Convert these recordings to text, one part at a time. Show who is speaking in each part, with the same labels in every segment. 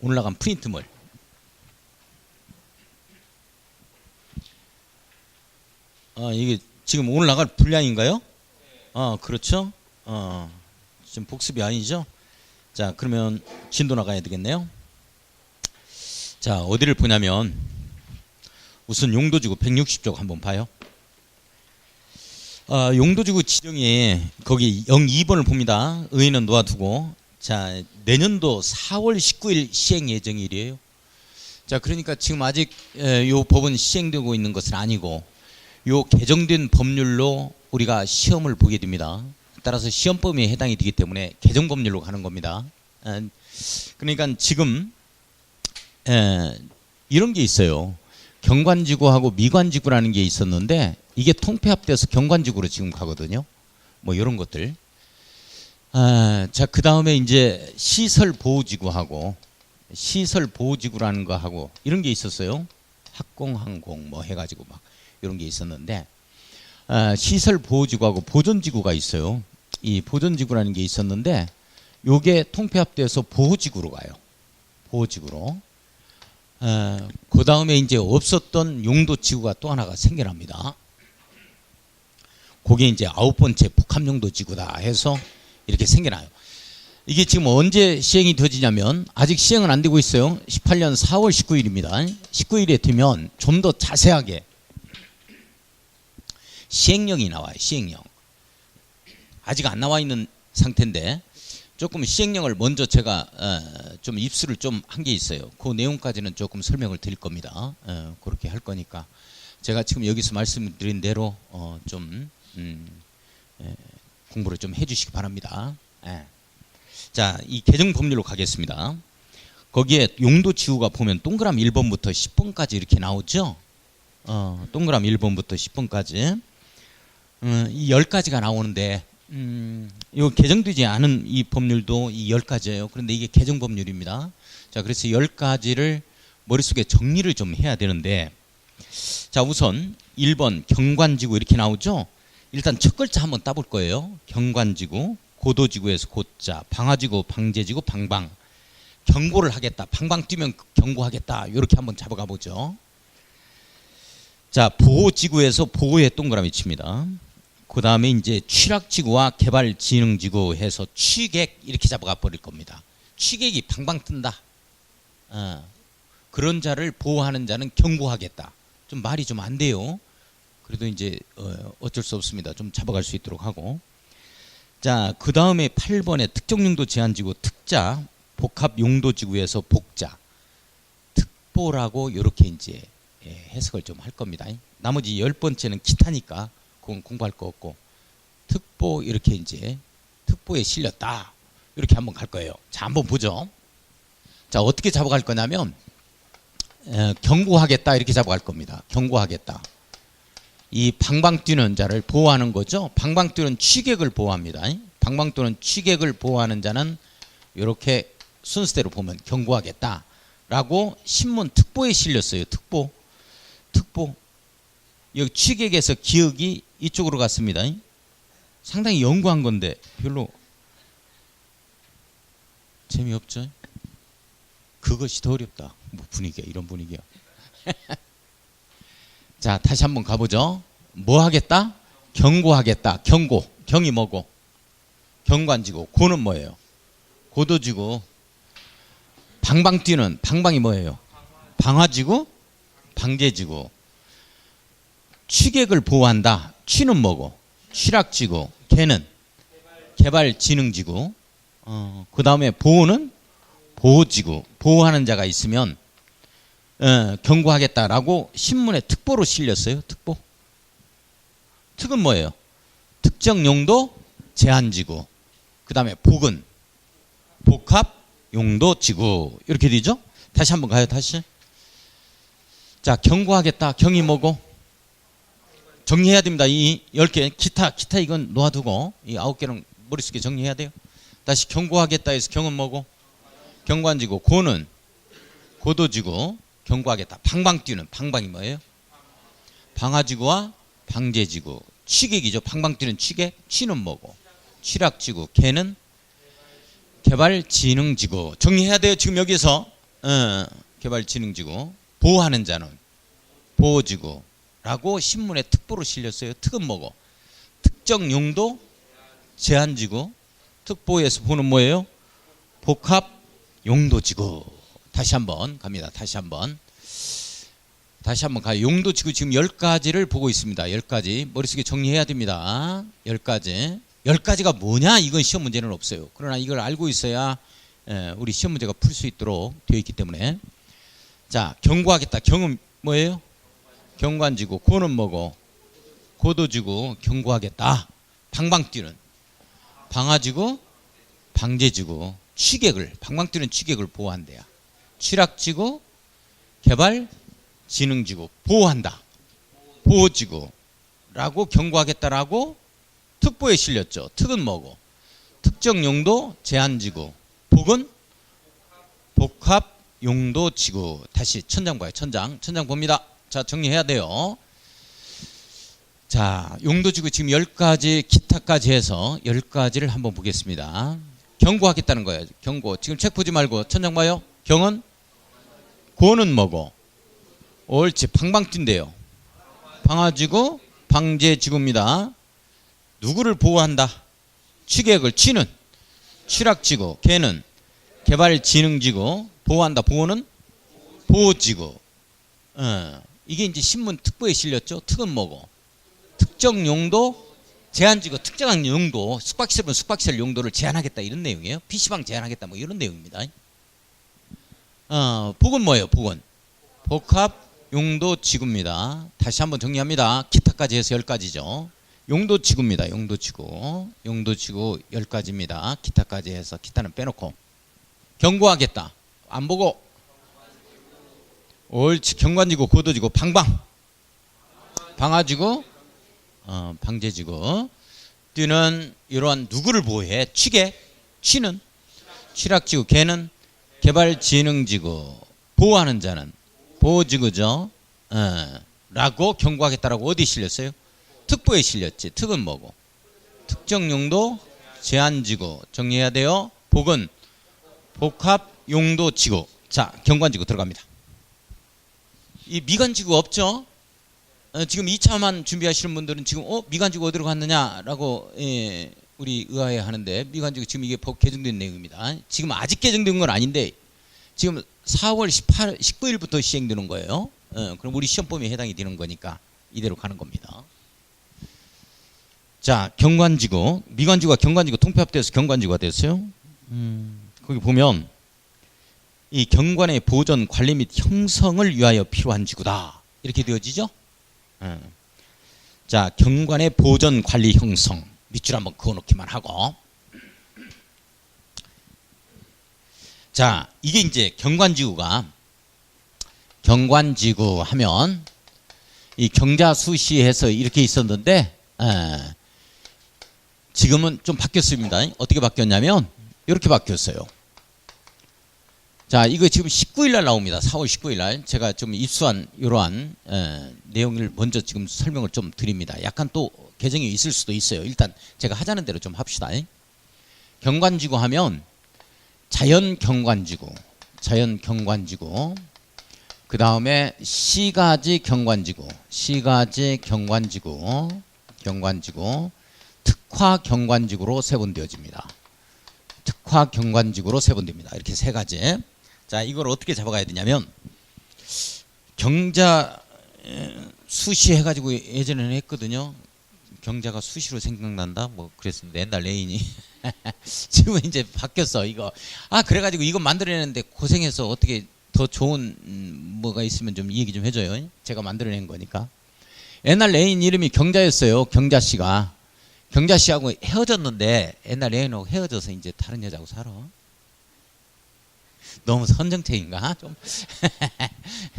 Speaker 1: 오늘 나간 프린트물. 이게 지금 오늘 나갈 분량인가요? 그렇죠. 지금 복습이 아니죠. 자, 그러면 진도 나가야 되겠네요. 자, 어디를 보냐면 우선 용도지구 160쪽 한번 봐요. 용도지구 지정이 거기 02번을 봅니다. 의의는 놓아두고. 자, 내년도 4월 19일 시행 예정일이에요. 자, 그러니까 지금 아직 요 법은 시행되고 있는 것은 아니고 요 개정된 법률로 우리가 시험을 보게 됩니다. 따라서 시험 범위에 해당이 되기 때문에 개정 법률로 가는 겁니다. 그러니까 지금 이런 게 있어요. 경관지구하고 미관지구라는 게 있었는데 이게 통폐합돼서 경관지구로 지금 가거든요. 뭐 이런 것들. 자, 그 다음에 이제 시설보호지구하고 시설보호지구라는 거 하고 이런 게 있었어요. 학공항공 뭐 해가지고 막 이런 게 있었는데 시설보호지구하고 보존지구가 있어요. 이 보존지구라는 게 있었는데 요게 통폐합돼서 보호지구로 가요. 보호지구로. 그 다음에 이제 없었던 용도지구가 또 하나가 생겨납니다. 그게 이제 9번째 복합용도지구다 해서 이렇게 생겨나요. 이게 지금 언제 시행이 되지냐면 아직 시행은 안 되고 있어요. 18년 4월 19일입니다. 19일에 되면 좀 더 자세하게 시행령이 나와요. 시행령. 아직 안 나와 있는 상태인데 조금 시행령을 먼저 제가 좀 입수를 좀 한 게 있어요. 그 내용까지는 조금 설명을 드릴 겁니다. 그렇게 할 거니까 제가 지금 여기서 말씀드린 대로 좀 공부를 좀 해주시기 바랍니다. 자, 이 개정 법률로 가겠습니다. 거기에 용도지구가 보면 동그라미 1번부터 10번까지 이렇게 나오죠. 동그라미 1번부터 10번까지 이 10가지가 나오는데 이 개정되지 않은 이 법률도 이 10가지예요. 그런데 이게 개정 법률입니다. 자, 그래서 10가지를 머릿속에 정리를 좀 해야 되는데 자, 우선 1번 경관지구 이렇게 나오죠. 일단 첫 글자 한번 따볼 거예요. 경관지구, 고도지구에서 고자, 방화지구, 방제지구, 방방. 경고를 하겠다. 방방 뛰면 경고하겠다. 이렇게 한번 잡아가 보죠. 자, 보호지구에서 보호에 동그라미 칩니다. 그 다음에 이제 취락지구와 개발진흥지구 해서 취객 이렇게 잡아가 버릴 겁니다. 취객이 방방 뜬다. 그런 자를 보호하는 자는 경고하겠다. 좀 말이 좀 안 돼요. 그래도 이제 어쩔 수 없습니다. 좀 잡아갈 수 있도록 하고. 자, 그 다음에 8번에 특정용도 제한지구 특자, 복합용도지구에서 복자, 특보라고 이렇게 이제 해석을 좀 할 겁니다. 나머지 10번째는 기타니까 그건 공부할 거 없고 특보 이렇게 이제 특보에 실렸다 이렇게 한번 갈 거예요. 자, 한번 보죠. 자, 어떻게 잡아갈 거냐면 경고하겠다 이렇게 잡아갈 겁니다. 경고하겠다. 이 방방 뛰는 자를 보호하는 거죠. 방방 뛰는 취객을 보호합니다. 방방 뛰는 취객을 보호하는 자는 이렇게 순서대로 보면 경고하겠다라고 신문 특보에 실렸어요. 특보. 여기 취객에서 기억이 이쪽으로 갔습니다. 상당히 연구한 건데 별로 재미없죠. 그것이 더 어렵다. 뭐 분위기야, 이런 분위기야. 자, 다시 한번 가보죠. 뭐 하겠다? 경고하겠다. 경고. 경이 뭐고? 경관지구. 고는 뭐예요? 고도지구. 방방 뛰는 방방이 뭐예요? 방화지구. 방제지구. 취객을 보호한다. 취는 뭐고? 취락지구. 개는 개발진흥지구. 그 다음에 보호는 보호지구. 보호하는 자가 있으면 경고하겠다라고 신문에 특보로 실렸어요. 특보. 특은 뭐예요? 특정용도 제한지구. 그 다음에 복은 복합용도지구. 이렇게 되죠. 다시 한번 가요. 다시. 자, 경고하겠다. 경이 뭐고? 정리해야 됩니다. 이 10개 기타 이건 놓아두고 이 9개는 머릿속에 정리해야 돼요. 다시 경고하겠다 해서 경은 뭐고? 경관지구. 고는 고도지구. 경고하겠다. 방방 뛰는 방방이 뭐예요? 방화지구와 방제지구. 취객이죠. 방방 뛰는 취객. 취는 뭐고? 취락지구. 개는 개발진흥지구. 정리해야 돼요. 지금 여기서 개발진흥지구. 보호하는 자는 보호지구라고 신문에 특보로 실렸어요. 특은 뭐고? 특정 용도 제한지구. 특보에서 보는 뭐예요? 복합 용도지구. 다시 한번 갑니다. 다시 한번 가요. 용도지구 지금 10가지를 보고 있습니다. 10가지. 머릿속에 정리해야 됩니다. 10가지. 10가지가 뭐냐? 이건 시험 문제는 없어요. 그러나 이걸 알고 있어야 우리 시험 문제가 풀 수 있도록 되어 있기 때문에. 자, 경고하겠다. 경은 뭐예요? 경관지구. 고는 뭐고? 고도지구. 경고하겠다. 방방 뛰는 방화지구, 방제지구. 취객을, 방방 뛰는 취객을 보호한대요. 취락지구, 개발 진흥지구. 보호한다. 보호지구라고 경고하겠다라고 특보에 실렸죠. 특은 뭐고? 특정 용도 제한지구. 복은 복합 용도지구. 다시 천장 봐요. 천장 봅니다. 자, 정리해야 돼요. 자, 용도지구 지금 10가지 기타까지 해서 10가지를 한번 보겠습니다. 경고하겠다는 거예요. 경고. 지금 책 보지 말고 천장 봐요. 경은 고는 뭐고? 옳지. 방방 뛴대요. 방화지구, 방제지구입니다. 누구를 보호한다? 취객을. 취는 취락지구. 개는 개발진흥지구. 보호한다. 보호는 보호지구. 이게 이제 신문 특보에 실렸죠. 특은 뭐고? 특정 용도 제한지구. 특정한 용도. 숙박시설은 숙박시설 용도를 제한하겠다 이런 내용이에요. PC방 제한하겠다 뭐 이런 내용입니다. 복은 뭐예요? 복은 복합 용도지구입니다. 다시 한번 정리합니다. 기타까지 해서 10가지죠. 용도지구입니다. 용도지구 10가지입니다. 기타까지 해서 기타는 빼놓고. 경고하겠다. 안 보고. 옳지. 경관지구, 고도지구, 방화지구, 방제지구. 뛰는 이러한 누구를 보호해? 취객. 취는 취락지구. 개는 개발진흥지구. 보호하는 자는 보호지구죠. 라고 경고하겠다라고 어디 실렸어요? 특보에 실렸지. 특은 뭐고? 특정용도 제한지구. 정리해야 돼요. 복은 복합용도지구. 자, 경관지구 들어갑니다. 이 미관지구 없죠? 지금 2차만 준비하시는 분들은 지금 미관지구 어디로 갔느냐라고 우리 의아해 하는데, 미관지구 지금 이게 법 개정된 내용입니다. 지금 아직 개정된 건 아닌데 지금 4월 19일부터 시행되는 거예요. 그럼 우리 시험 범위에 해당이 되는 거니까 이대로 가는 겁니다. 자, 경관지구. 미관지구가 경관지구 통폐합돼서 경관지구가 됐어요. 거기 보면 이 경관의 보존, 관리 및 형성을 위하여 필요한 지구다. 이렇게 되어지죠. 자, 경관의 보존, 관리, 형성. 밑줄 한번 그어놓기만 하고. 자, 이게 이제 경관지구 하면 이 경자수시해서 이렇게 있었는데 지금은 좀 바뀌었습니다. 어떻게 바뀌었냐면 이렇게 바뀌었어요. 자, 이거 지금 19일 날 나옵니다. 4월 19일 날 제가 좀 입수한 이러한 내용을 먼저 지금 설명을 좀 드립니다. 약간 또 개정이 있을 수도 있어요. 일단 제가 하자는 대로 좀 합시다. 경관지구 하면 자연경관지구, 그 다음에 시가지 경관지구, 특화 경관지구로 세분되어집니다. 이렇게 세 가지. 자, 이걸 어떻게 잡아가야 되냐면 경자 수시 해가지고 예전에는 했거든요. 경자가 수시로 생각난다. 뭐 그랬었는데 옛날 레인이 지금은 이제 바뀌었어 이거. 그래가지고 이거 만들어내는데 고생해서 어떻게 더 좋은 뭐가 있으면 좀 얘기 좀 해줘요. 제가 만들어낸 거니까. 옛날 레인 이름이 경자였어요. 경자씨가. 경자씨하고 헤어졌는데 옛날 레인하고 헤어져서 이제 다른 여자하고 살아. 너무 선정적인가? 좀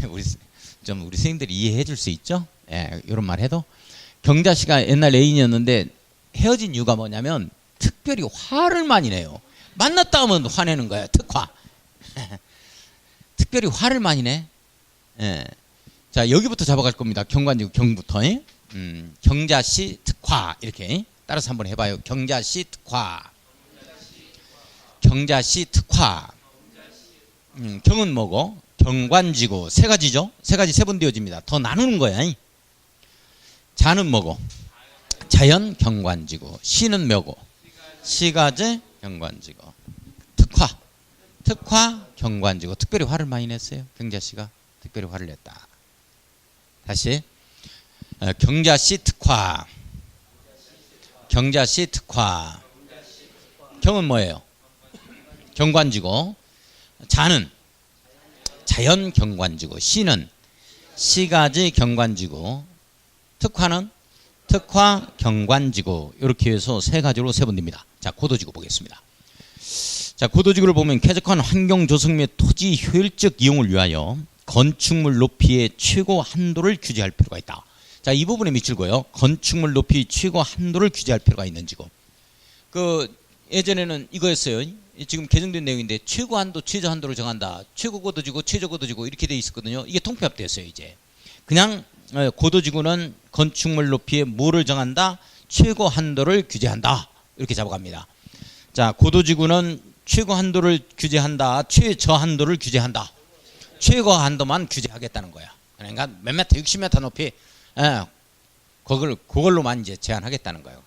Speaker 1: 우리 선생님들이 이해해 줄 수 있죠? 이런 말 해도. 경자씨가 옛날 레인이었는데 헤어진 이유가 뭐냐면 특별히 화를 많이 내요. 만났다 하면 화내는 거야. 특화. 특별히 화를 많이 내. 자, 여기부터 잡아갈 겁니다. 경관지구 경부터. 경자씨 특화. 이렇게 따라서 한번 해봐요. 경자씨 특화. 경은 뭐고? 경관지구. 세 가지죠. 세 가지 세분되어집니다. 더 나누는 거야. 자는 뭐고? 자연 경관지구. 시는 뭐고? 시가제 경관지구. 특화 경관지구. 특별히 화를 많이 냈어요. 경자씨가 특별히 화를 냈다. 다시 경자씨 특화. 경자씨 특화. 경은 뭐예요? 경관지구. 자는 자연 경관지구. 시는 시가지 경관지구. 특화는 특화 경관지구. 이렇게 해서 세 가지로 세분됩니다. 자, 고도지구 보겠습니다. 자, 고도지구를 보면 쾌적한 환경 조성 및 토지 효율적 이용을 위하여 건축물 높이의 최고 한도를 규제할 필요가 있다. 자, 이 부분에 미칠고요. 건축물 높이 최고 한도를 규제할 필요가 있는 지구. 예전에는 이거였어요. 지금 개정된 내용인데 최고 한도, 최저 한도를 정한다. 최고 고도지구, 최저 고도지구 이렇게 돼 있었거든요. 이게 통폐합됐어요. 이제 그냥 고도지구는 건축물 높이에 뭐를 정한다? 최고 한도를 규제한다. 이렇게 잡아갑니다. 자, 고도지구는 최고 한도를 규제한다. 최저 한도를 규제한다. 최고 한도만 규제하겠다는 거야. 그러니까 몇 미터, 60m 높이 그걸로만 이제 제한하겠다는 거예요.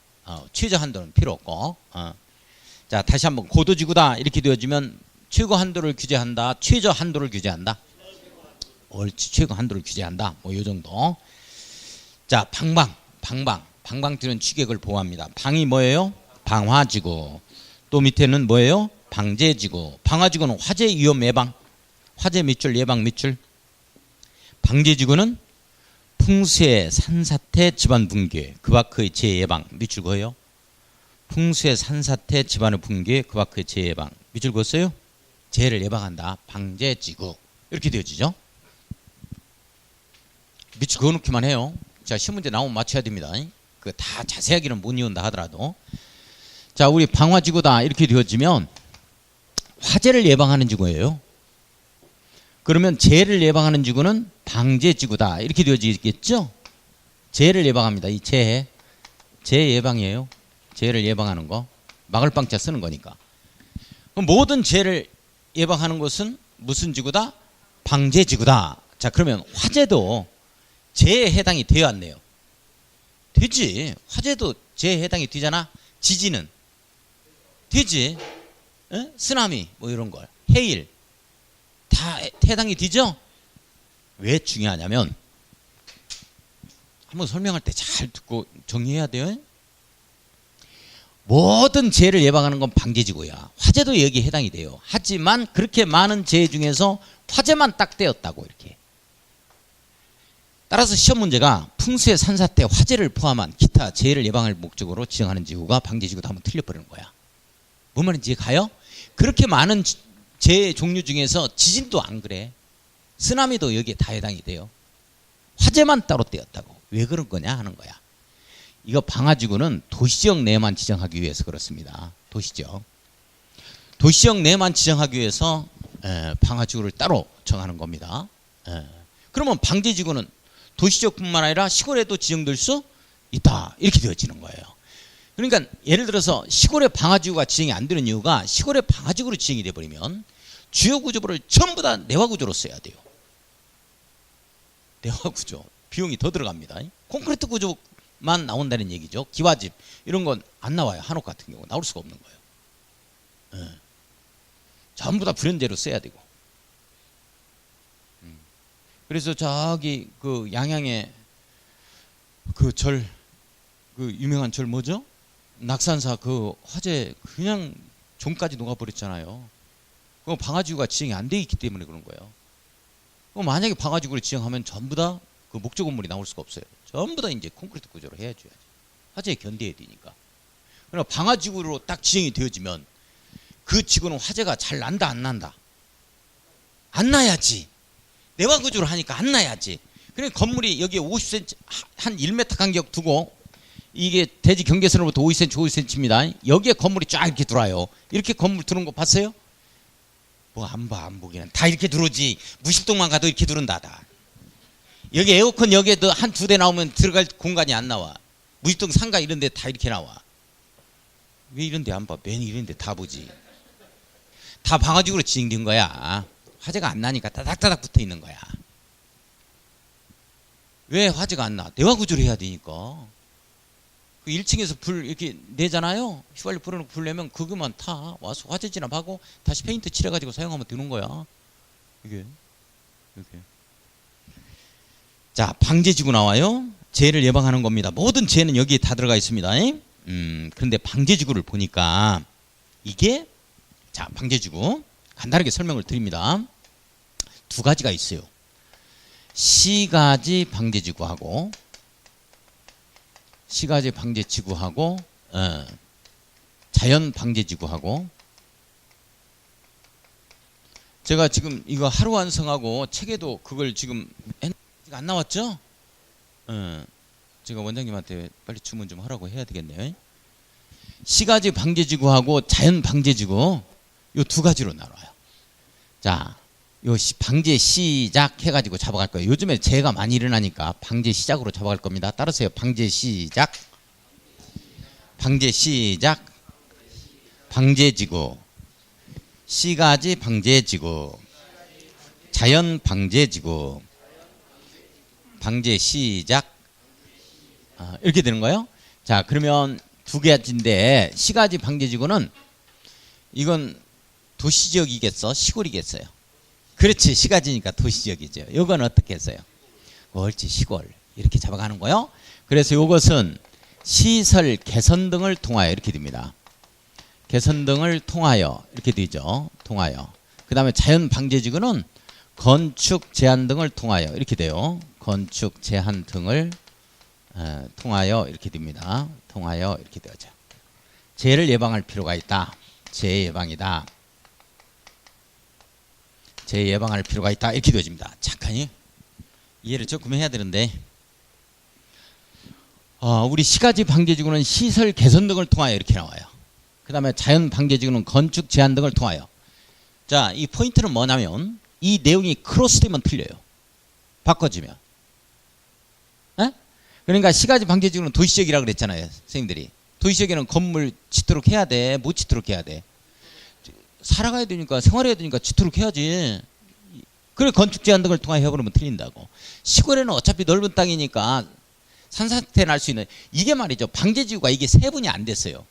Speaker 1: 최저 한도는 필요 없고. 자, 다시 한번 고도지구다 이렇게 되어지면 최고 한도를 규제한다. 최저 한도를 규제한다. 옳지. 최고 한도를 규제한다. 뭐 요 정도. 자, 방방들은 취객을 보호합니다. 방이 뭐예요? 방화지구. 또 밑에는 뭐예요? 방제지구. 방화지구는 화재 위험 예방. 화재 밑줄 예방 밑줄. 방제지구는 풍수의 산사태 집안 붕괴 그 밖의 재해 예방 밑줄 그어요. 풍수의 산사태 집안의 붕괴 그 밖의 재해 예방 밑줄 그었어요. 재해를 예방한다. 방제지구. 이렇게 되어지죠. 밑줄 그어놓기만 해요. 자, 시험문제 나오면 맞춰야 됩니다. 그 다 자세하게는 못 이룬다 하더라도. 자, 우리 방화지구다 이렇게 되어지면 화재를 예방하는 지구예요. 그러면 재해를 예방하는 지구는 방제지구다 이렇게 되어지겠죠. 재해를 예방합니다. 이 재해 예방이에요. 재해를 예방하는 거. 막을 방자 쓰는 거니까. 그럼 모든 재해를 예방하는 것은 무슨 지구다? 방제지구다. 자, 그러면 화재도 재해에 해당이 되어 왔네요. 되지. 화재도 재해에 해당이 되잖아. 지진은 되지. 쓰나미 뭐 이런 걸. 해일 다 해당이 되죠. 왜 중요하냐면 한번 설명할 때 잘 듣고 정리해야 돼요. 모든 재해를 예방하는 건 방제지구야. 화재도 여기에 해당이 돼요. 하지만 그렇게 많은 재해 중에서 화재만 딱 떼었다고 이렇게. 따라서 시험 문제가 풍수의 산사태, 화재를 포함한 기타 재해를 예방할 목적으로 지정하는 지구가 방제지구다 하면 틀려버리는 거야. 뭔 말인지 가요? 그렇게 많은 재해 종류 중에서 지진도 안 그래. 쓰나미도 여기에 다 해당이 돼요. 화재만 따로 떼었다고. 왜 그런 거냐 하는 거야. 이거 방화지구는 도시지역 내만 지정하기 위해서 그렇습니다. 도시지역 내만 지정하기 위해서 방화지구를 따로 정하는 겁니다. 그러면 방제지구는 도시지역뿐만 아니라 시골에도 지정될 수 있다. 이렇게 되어지는 거예요. 그러니까 예를 들어서 시골의 방화지구가 지정이 안 되는 이유가 시골의 방화지구로 지정이 돼버리면 주요 구조물을 전부 다 내화구조로 써야 돼요. 내화구조. 비용이 더 들어갑니다. 콘크리트 구조만 나온다는 얘기죠. 기와집 이런 건 안 나와요. 한옥 같은 경우 나올 수가 없는 거예요. 전부 다 불연제로 써야 되고. 그래서 저기 그 양양에 그 유명한 절 뭐죠? 낙산사 그 화재 그냥 종까지 녹아버렸잖아요. 그거 방화지구가 지정이 안 돼 있기 때문에 그런 거예요. 그럼 만약에 방화지구를 지정하면 전부 다 그 목조 건물이 나올 수가 없어요. 전부 다 이제 콘크리트 구조로 해줘야지. 화재에 견뎌야 되니까. 그러나 방화지구로 딱 지정이 되어지면 그 지구는 화재가 잘 난다 안 난다? 안 나야지. 내화 구조로 하니까 안 나야지. 그러니까 건물이 여기에 50cm 한 1m 간격 두고 이게 대지 경계선으로부터 50cm 50cm입니다. 여기에 건물이 쫙 이렇게 들어와요. 이렇게 건물 들어온 거 봤어요? 뭐 안 봐, 안 보기는. 다 이렇게 들어오지. 무십동만 가도 이렇게 들어온다. 다. 여기 에어컨 여기에도 한 두 대 나오면 들어갈 공간이 안 나와. 무십동 상가 이런 데 다 이렇게 나와. 왜 이런 데 안 봐? 맨 이런 데 다 보지. 다 방화지구로 지정된 거야. 화재가 안 나니까 따닥따닥 붙어 있는 거야. 왜 화재가 안 나? 내화 구조를 해야 되니까. 그 1층에서 불 이렇게 내잖아요. 휘발유 불어놓고 불 내면 그것만 타. 와서 화재 진압하고 다시 페인트 칠해가지고 사용하면 되는 거야. 이게 이렇게. 자, 방제지구 나와요. 재해를 예방하는 겁니다. 모든 재해는 여기에 다 들어가 있습니다. 그런데 방제지구를 보니까 이게 자, 방제지구 간단하게 설명을 드립니다. 두 가지가 있어요. 시가지 방제지구하고 시가지 방제지구하고 자연 방제지구하고 제가 지금 이거 하루 완성하고 책에도 그걸 지금 안 나왔죠? 제가 원장님한테 빨리 주문 좀 하라고 해야 되겠네요. 시가지 방제지구하고 자연 방제지구 요 두 가지로 나눠요. 자, 요 방제 시작 해가지고 잡아갈 거예요. 요즘에 재해가 많이 일어나니까 방제 시작으로 잡아갈 겁니다. 따르세요. 방제 시작, 방제 시작, 방제지구, 시가지 방제지구, 자연 방제지구, 방제 시작. 이렇게 되는 거예요. 자, 그러면 두 가지인데 시가지 방제지구는 이건 도시지역이겠어? 시골이겠어요? 그렇지, 시가지니까 도시지역이죠. 요건 어떻게 했어요? 옳지, 시골. 이렇게 잡아가는 거요. 그래서 요것은 시설 개선 등을 통하여 이렇게 됩니다. 개선 등을 통하여 이렇게 되죠. 통하여. 그 다음에 자연 방제지구는 건축 제한 등을 통하여 이렇게 돼요. 건축 제한 등을 통하여 이렇게 됩니다. 통하여 이렇게 되죠. 재해를 예방할 필요가 있다. 재해 예방이다. 재해 예방할 필요가 있다. 이렇게 되어집니다. 잠깐요. 이해를 조금 해야 되는데 우리 시가지 방제지구는 시설 개선 등을 통하여 이렇게 나와요. 그 다음에 자연 방제지구는 건축 제한 등을 통하여. 자, 이 포인트는 뭐냐면 이 내용이 크로스되면 틀려요. 바꿔주면. 그러니까 시가지 방제지구는 도시지역이라고 그랬잖아요. 선생님들이. 도시지역에는 건물 짓도록 해야 돼. 못 짓도록 해야 돼. 살아가야 되니까 생활해야 되니까 짓도록 해야지. 그래 건축 제한 등을 통하여 해버리면 틀린다고. 시골에는 어차피 넓은 땅이니까 산사태 날 수 있는 이게 말이죠. 방제지구가 이게 세분이 안 됐어요.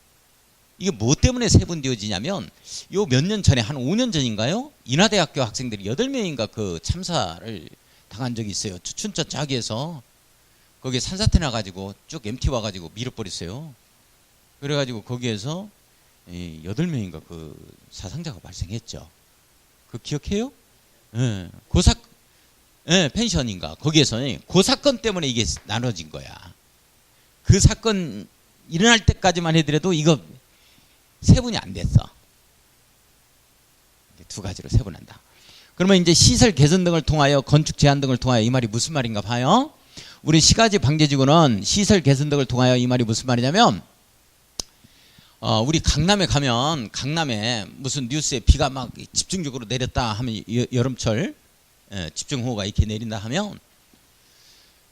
Speaker 1: 이게 뭐 때문에 세분되어지냐면 요 몇 년 전에 한 5년 전인가요? 인하대학교 학생들이 8명인가 그 참사를 당한 적이 있어요. 춘천 자기에서 거기에 산사태 나가지고 쭉 MT 와가지고 밀어버렸어요. 그래가지고 거기에서 8명인가 그 사상자가 발생했죠. 그 기억해요? 예. 펜션인가 거기에서 그 사건 때문에 이게 나눠진 거야. 그 사건 일어날 때까지만 해더라도 이거 세분이 안 됐어. 두 가지로 세분한다. 그러면 이제 시설 개선 등을 통하여 건축 제한 등을 통하여 이 말이 무슨 말인가 봐요. 우리 시가지 방제지구는 시설 개선 등을 통하여 이 말이 무슨 말이냐면 우리 강남에 가면 강남에 무슨 뉴스에 비가 막 집중적으로 내렸다 하면 여름철 집중호우가 이렇게 내린다 하면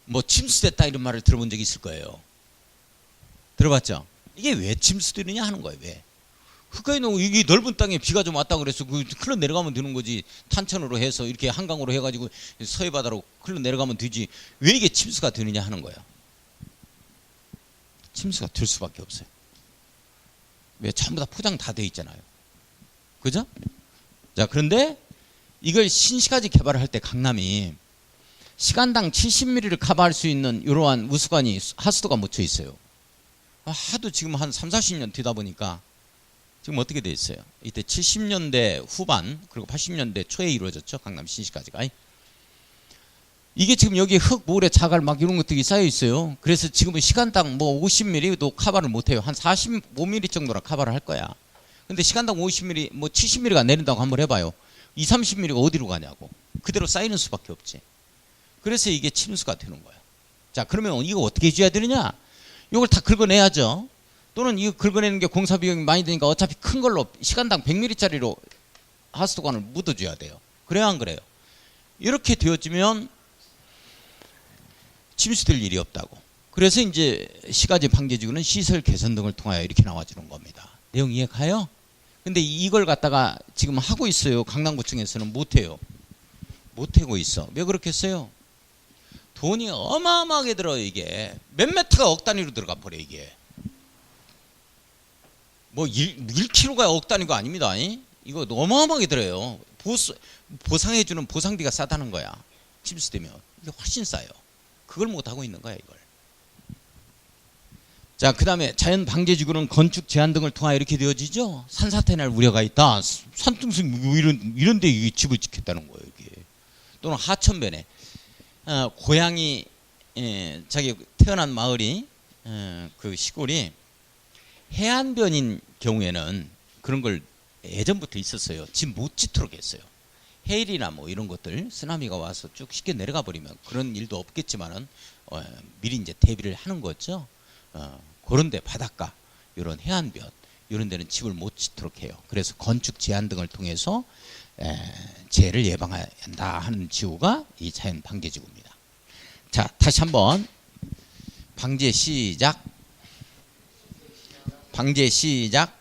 Speaker 1: 뭐 침수됐다 이런 말을 들어본 적이 있을 거예요. 들어봤죠? 이게 왜 침수되느냐 하는 거예요. 왜? 그러니까 이게 넓은 땅에 비가 좀 왔다 그래서 그 흘러 내려가면 되는 거지. 탄천으로 해서 이렇게 한강으로 해가지고 서해바다로 흘러 내려가면 되지. 왜 이게 침수가 되느냐 하는 거예요. 침수가 될 수밖에 없어요. 왜? 전부 다 포장 다 돼 있잖아요. 그죠? 자, 그런데 이걸 신시가지 개발을 할 때 강남이 시간당 70mm를 커버할 수 있는 이러한 우수관이 하수도가 묻혀 있어요. 하도 지금 한 3, 40년 되다 보니까 지금 어떻게 돼 있어요? 이때 70년대 후반 그리고 80년대 초에 이루어졌죠. 강남 신시가지가. 이게 지금 여기 흙, 모래, 자갈 막 이런 것들이 쌓여 있어요. 그래서 지금은 시간당 뭐 50mm도 커버를 못해요. 한 45mm 정도나 커버를 할 거야. 근데 시간당 50mm, 뭐 70mm가 내린다고 한번 해봐요. 20, 30mm가 어디로 가냐고. 그대로 쌓이는 수밖에 없지. 그래서 이게 침수가 되는 거야. 자, 그러면 이거 어떻게 해줘야 되느냐? 이걸 다 긁어내야죠. 또는 이거 긁어내는 게 공사 비용이 많이 드니까 어차피 큰 걸로 시간당 100mm짜리로 하수도관을 묻어줘야 돼요. 그래야 안 그래요? 이렇게 되어지면 침수될 일이 없다고. 그래서 이제 시가지 방제지구는 시설 개선 등을 통하여 이렇게 나와주는 겁니다. 내용 이해 가요? 근데 이걸 갖다가 지금 하고 있어요. 강남구청에서는 못해요. 못 해고 있어. 왜 그렇겠어요? 돈이 어마어마하게 들어요. 이게 몇 메타가 억 단위로 들어가 버려. 이게 뭐 1kg가 억 단위가 아닙니다. 이거 어마어마하게 들어요. 보상해주는 보상비가 싸다는 거야. 침수되면 이게 훨씬 싸요. 그걸 못 하고 있는 거야 이걸. 자, 그 다음에 자연 방제지구는 건축 제한 등을 통하여 이렇게 되어지죠. 산사태 날 우려가 있다. 산등성 뭐 이런 데 집을 짓겠다는 거예요. 이게. 또는 하천변에 고향이 자기 태어난 마을이 그 시골이 해안변인 경우에는 그런 걸 예전부터 있었어요. 집 못 짓도록 했어요. 해일이나 뭐 이런 것들 쓰나미가 와서 쭉 쉽게 내려가 버리면 그런 일도 없겠지만은 미리 이제 대비를 하는 거죠. 그런데 바닷가 이런 해안변 이런 데는 집을 못 짓도록 해요. 그래서 건축 제한 등을 통해서 재해를 예방한다 하는 지구가 이 자연 방제지구입니다. 자, 다시 한번 방제 시작. 방제 시작.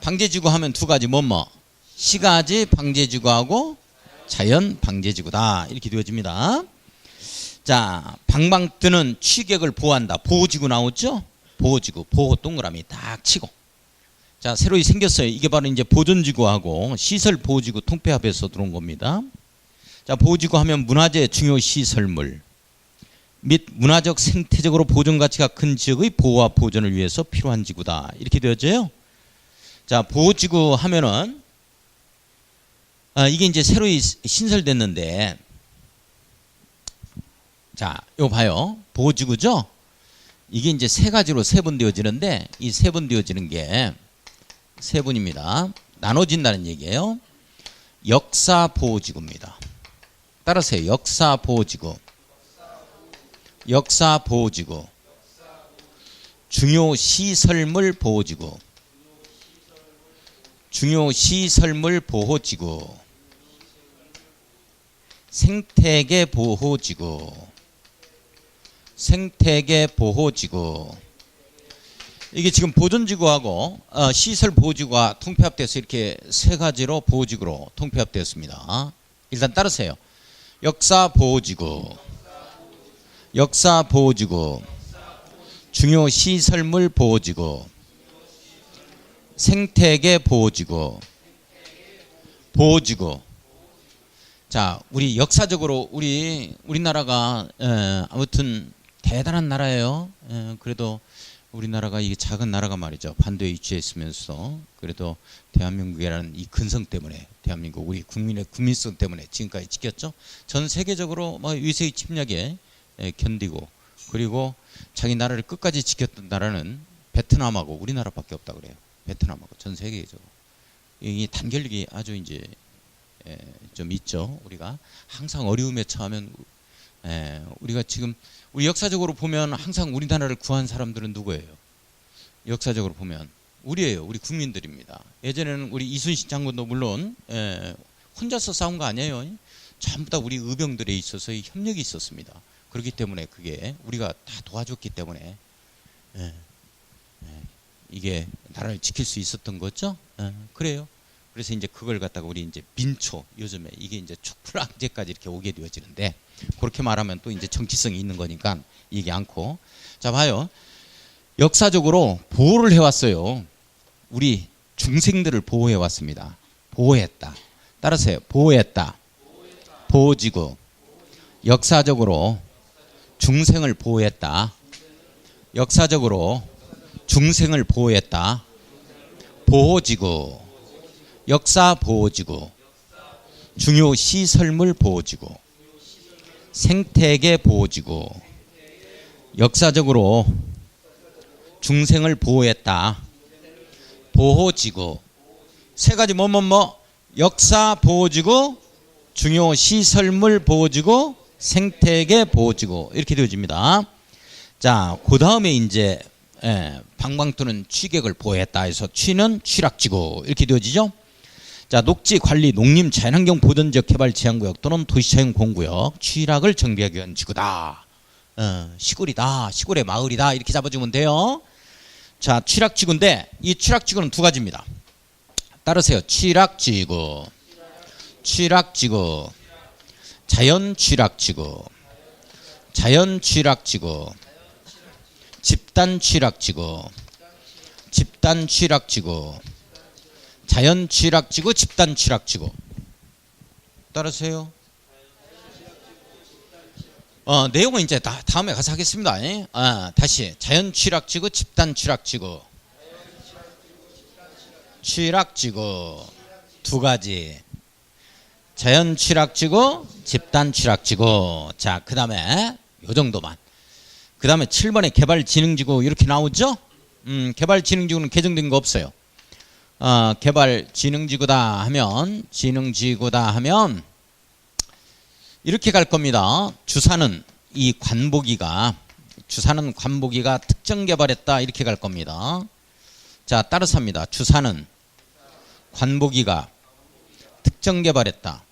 Speaker 1: 방제지구 하면 두 가지 뭐뭐 시가지 방제지구하고 자연 방제지구다 이렇게 되어집니다. 자, 방방 뜨는 취객을 보호한다. 보호지구 나오죠? 보호지구, 보호 동그라미 딱 치고. 자, 새로 생겼어요. 이게 바로 이제 보존지구하고 시설 보호지구 통폐합에서 들어온 겁니다. 자, 보호지구 하면 문화재 중요 시설물 및 문화적 생태적으로 보존 가치가 큰 지역의 보호와 보존을 위해서 필요한 지구다. 이렇게 되어져요. 자, 보호지구 하면은 이게 이제 새로 신설됐는데, 자, 이거 봐요. 보호지구죠? 이게 이제 세 가지로 세분되어지는데, 이 세분되어지는 게 세 분입니다. 나눠진다는 얘기예요. 역사보호지구입니다. 따라서요. 역사보호지구, 역사보호지구, 중요시설물 보호지구, 중요시설물 보호지구, 생태계 보호지구, 생태계 보호지구. 이게 지금 보존지구하고 시설 보호지구가 통폐합돼서 이렇게 세 가지로 보호지구로 통폐합되었습니다. 일단 따르세요. 역사보호지구, 역사보호지구, 중요시설물 보호지구, 생태계 보호지구, 보호지구. 자, 우리 역사적으로 우리나라가 아무튼 대단한 나라예요. 그래도 우리나라가 이게 작은 나라가 말이죠. 반도에 위치해 있으면서 그래도 대한민국이라는 이 근성 때문에 대한민국 우리 국민의 국민성 때문에 지금까지 지켰죠. 전 세계적으로 뭐 위세의 침략에 견디고 그리고 자기 나라를 끝까지 지켰던 나라는 베트남하고 우리나라밖에 없다 그래요. 베트남하고 전 세계적으로 이 단결력이 아주 이제 좀 있죠. 우리가 항상 어려움에 처하면 우리가 지금 우리 역사적으로 보면 항상 우리나라를 구한 사람들은 누구예요? 역사적으로 보면 우리예요. 우리 국민들입니다. 예전에는 우리 이순신 장군도 물론 혼자서 싸운 거 아니에요. 전부 다 우리 의병들에 있어서 협력이 있었습니다. 그렇기 때문에 그게 우리가 다 도와줬기 때문에 이게 나라를 지킬 수 있었던 거죠. 그래요. 그래서 이제 그걸 갖다가 우리 이제 민초 요즘에 이게 이제 촛불항제까지 이렇게 오게 되어지는데 그렇게 말하면 또 이제 정치성이 있는 거니까 이게 않고. 자, 봐요. 역사적으로 보호를 해왔어요. 우리 중생들을 보호해 왔습니다. 보호했다. 따라서요. 보호했다. 보호지구. 역사적으로 중생을 보호했다. 역사적으로 중생을 보호했다. 보호지구. 역사보호지구. 중요시설물 보호지구. 생태계 보호지구. 역사적으로 중생을 보호했다. 보호지구. 세 가지 역사보호지구, 중요시설물 보호지구, 생태계 보호지구 이렇게 되어집니다. 자, 그 다음에 이제 방방투는 취객을 보호했다 해서 취는 취락지구 이렇게 되어지죠. 자, 녹지 관리, 농림, 자연환경 보전지역 개발 제한구역 또는 도시차용 공구역, 취락을 정비하기 위한 지구다. 시골이다, 시골의 마을이다 이렇게 잡아주면 돼요. 자, 취락지구인데 이 취락지구는 두 가지입니다. 따르세요. 취락지구, 취락지구, 자연취락지구, 자연취락지구, 집단취락지구, 집단취락지구, 자연취락지구, 집단취락지구. 따라하세요. 내용은 이제 다음에 가서 하겠습니다. 다시 자연취락지구, 집단취락지구, 취락지구 두 가지. 자연취락지구, 집단취락지구. 자, 그 다음에 요 정도만. 그 다음에 7번에 개발지능지구 이렇게 나오죠? 개발지능지구는 개정된 거 없어요. 개발지능지구다 하면, 지능지구다 하면 이렇게 갈 겁니다. 주사는 이 관보기가, 주사는 관보기가 특정 개발했다 이렇게 갈 겁니다. 자, 따라서 합니다. 주사는 관보기가 특정 개발했다.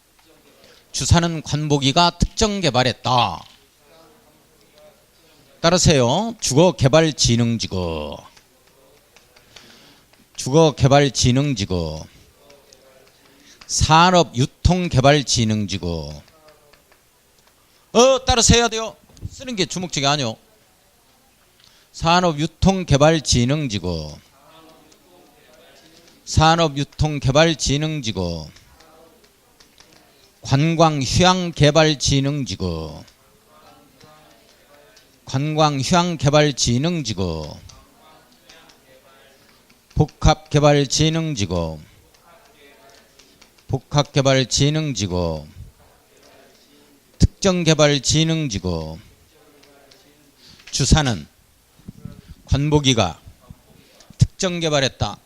Speaker 1: 주사는 관보기가 특정 개발했다. 따라서요. 주거개발지능지구, 주거개발지능지구, 산업유통개발지능지구. 따라서 해야 돼요. 쓰는 게 주목적이 아니요. 산업유통개발지능지구, 산업유통개발지능지구, 관광휴양개발지능지구, 관광휴양개발지능지구, 복합개발지능지구, 복합개발지능지구, 특정개발지능지구. 주사는 관보기가 특정 개발했다.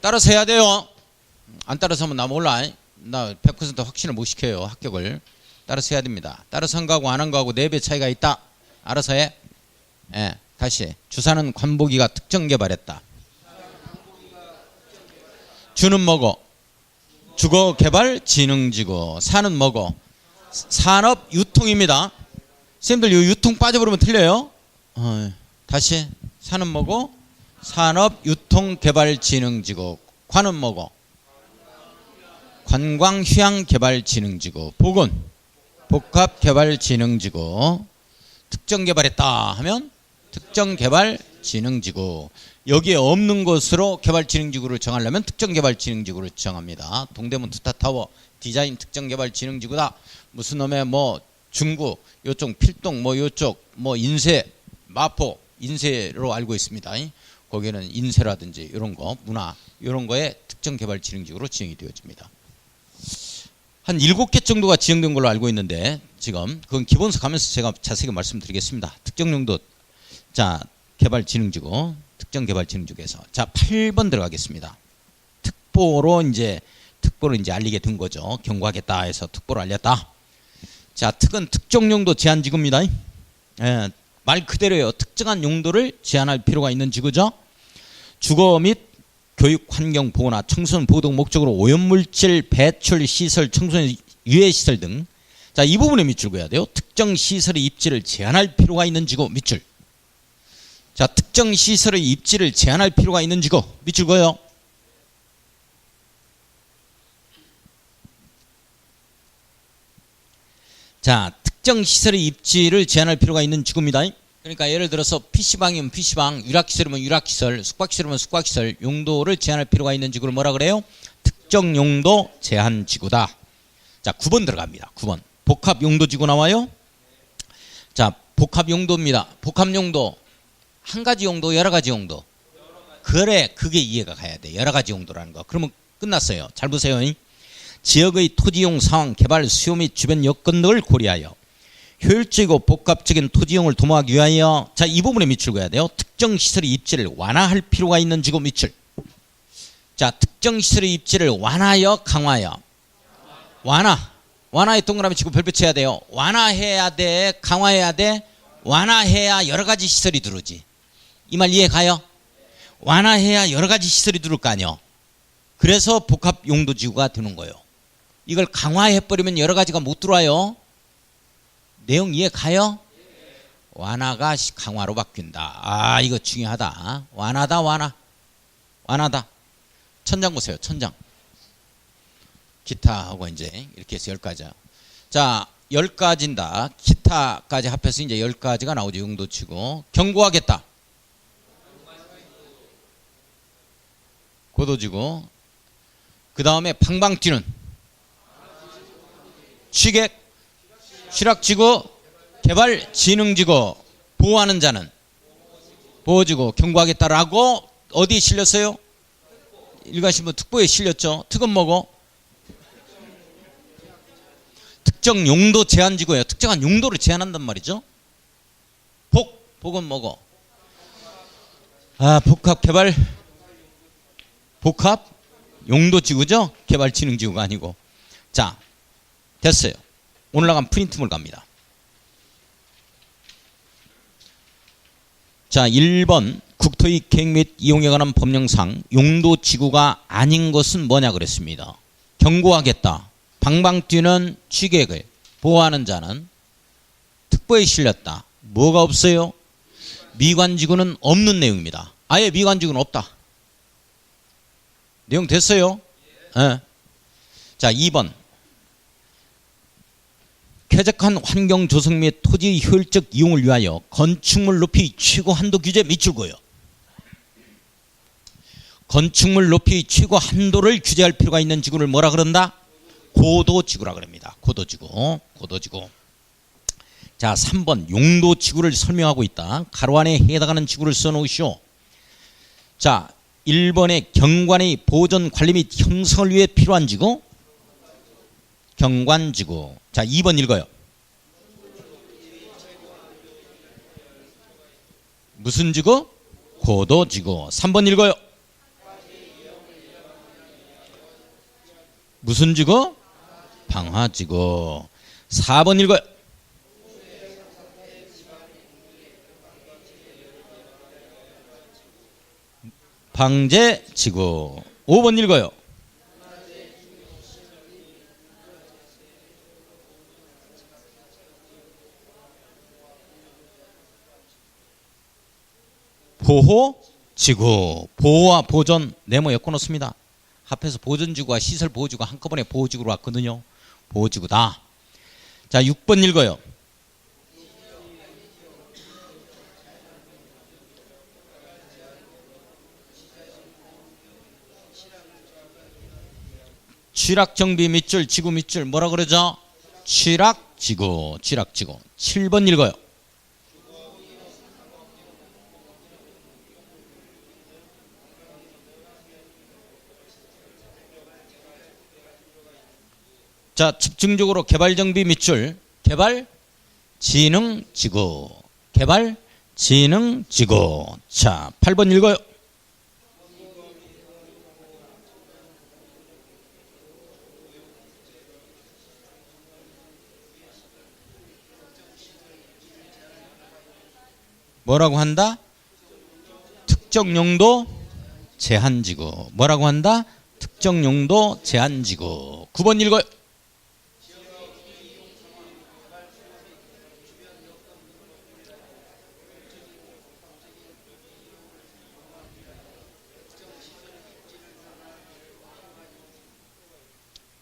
Speaker 1: 따라서 해야 돼요. 안 따라서 하면 나 몰라. 나 100% 확신을 못 시켜요. 합격을. 따라서 해야 됩니다. 따라서 한 거하고 안 한 거하고 4배 차이가 있다. 알아서 해. 다시. 주사는 관보기가 특정 개발했다. 주는 뭐고? 주거개발지능지구. 사는 뭐고? 산업유통입니다. 선생님들 이 유통 빠져버리면 틀려요. 다시. 사는 뭐고? 산업유통개발지능지구. 관은 뭐고? 관광휴양개발지능지구. 복은? 복합개발지능지구. 특정개발했다 하면 특정개발지능지구. 여기에 없는 것으로 개발지능지구를 정하려면 특정개발지능지구를 정합니다. 동대문 투타타워 디자인 특정개발지능지구다. 무슨 놈의 뭐 중구 요쪽 필동 뭐 요쪽 뭐 인쇄 마포 인쇄로 알고 있습니다. 거기는 인쇄라든지 이런 거 문화 이런 거에 특정개발지능지구로 지정이 되어집니다. 한 7개 정도가 지정된 걸로 알고 있는데 지금 그건 기본서 가면서 제가 자세히 말씀드리겠습니다. 특정용도 자 개발지능지구 특정개발지능지구에서 자 8번 들어가겠습니다. 특보로 이제 알리게 된 거죠. 경고하겠다 해서 특보로 알렸다. 자 특은 특정용도 제한지구입니다. 말 그대로요. 특정한 용도를 제한할 필요가 있는 지구죠. 주거 및 교육 환경 보호나 청소년 보호 등 목적으로 오염물질 배출 시설, 청소년 유해 시설 등 자 이 부분에 밑줄 그어야 돼요. 특정 시설의 입지를 제한할 필요가 있는 지구 밑줄. 자 특정 시설의 입지를 제한할 필요가 있는 지구 밑줄 그어요. 자 특정 시설의 입지를 제한할 필요가 있는 지구입니다. 그러니까 예를 들어서 PC방이면 PC방, 유락시설이면 유락시설, 숙박시설이면 숙박시설 용도를 제한할 필요가 있는 지구를 뭐라 그래요? 특정 용도 제한 지구다. 자 9번 들어갑니다. 9번 복합 용도 지구 나와요. 자 복합 용도입니다. 복합 용도 한 가지 용도 여러 가지 용도. 그래 그게 이해가 가야 돼. 여러 가지 용도라는 거. 그러면 끝났어요. 잘 보세요. 지역의 토지용 상황, 개발 수요 및 주변 여건 등을 고려하여 효율적이고 복합적인 토지용을 도모하기 위하여 자 이 부분에 밑줄 그어야 돼요. 특정 시설의 입지를 완화할 필요가 있는 지구 밑줄. 자 특정 시설의 입지를 완화하여 강화하여 완화에 동그라미 치고 별표 쳐야 돼요. 완화해야 돼 강화해야 돼. 완화해야 여러 가지 시설이 들어오지. 이 말 이해 가요? 완화해야 여러 가지 시설이 들어올 거 아니요. 그래서 복합 용도 지구가 되는 거예요. 이걸 강화해버리면 여러 가지가 못 들어와요. 내용 이해 가요? 완화가 강화로 바뀐다. 아 이거 중요하다. 완화다. 천장 보세요. 천장. 기타하고 이제 이렇게 해서 10가지. 자, 10가지인다. 기타까지 합해서 이제 10가지가 나오죠. 용도치고. 경고하겠다. 고도지구. 그 다음에 방방 뛰는 취객, 취락지구, 개발진흥지구. 보호하는 자는 보호지구. 경고하겠다라고 어디에 실렸어요? 일가신문 특보에 실렸죠. 특은 뭐고? 특정 용도 제한지구예요. 특정한 용도를 제한한단 말이죠. 복은 뭐고? 복합개발 복합 용도지구죠. 개발진흥지구가 아니고. 자, 됐어요. 오늘 나간 프린트물 갑니다. 자, 1번 국토의 계획 및 이용에 관한 법령상 용도지구가 아닌 것은 뭐냐 그랬습니다. 경고하겠다. 방방 뛰는 취객을 보호하는 자는 특보에 실렸다. 뭐가 없어요? 미관지구는 없는 내용입니다. 아예 미관지구는 없다. 내용 됐어요? 네. 자, 2번 쾌적한 환경 조성 및 토지의 효율적 이용을 위하여 건축물 높이 최고 한도 규제 밑줄고요. 건축물 높이 최고 한도를 규제할 필요가 있는 지구를 뭐라 그런다? 고도지구라 그럽니다. 고도지구. 자, 3번 용도지구를 설명하고 있다. 가로 안에 해당하는 지구를 써놓으시오. 자, 1번의 경관의 보존 관리 및 형성을 위해 필요한 지구. 경관지구. 자, 2번 읽어요. 무슨 지구? 고도지구. 3번 읽어요. 무슨 지구? 방화지구. 4번 읽어요. 방제지구. 5번 읽어요. 보호지구. 보호와 보존 네모 엮어놓습니다. 합해서 보존지구와 시설보호지구가 한꺼번에 보호지구로 왔거든요. 보호지구다. 자, 6번 읽어요. 취락정비 밑줄, 지구 밑줄 뭐라 그러죠? 취락지구. 7번 읽어요. 자, 집중적으로 개발정비 밑줄, 개발진흥지구. 자, 8번 읽어요. 뭐라고 한다? 특정용도 제한지구. 뭐라고 한다? 특정용도 제한지구. 9번 읽어요.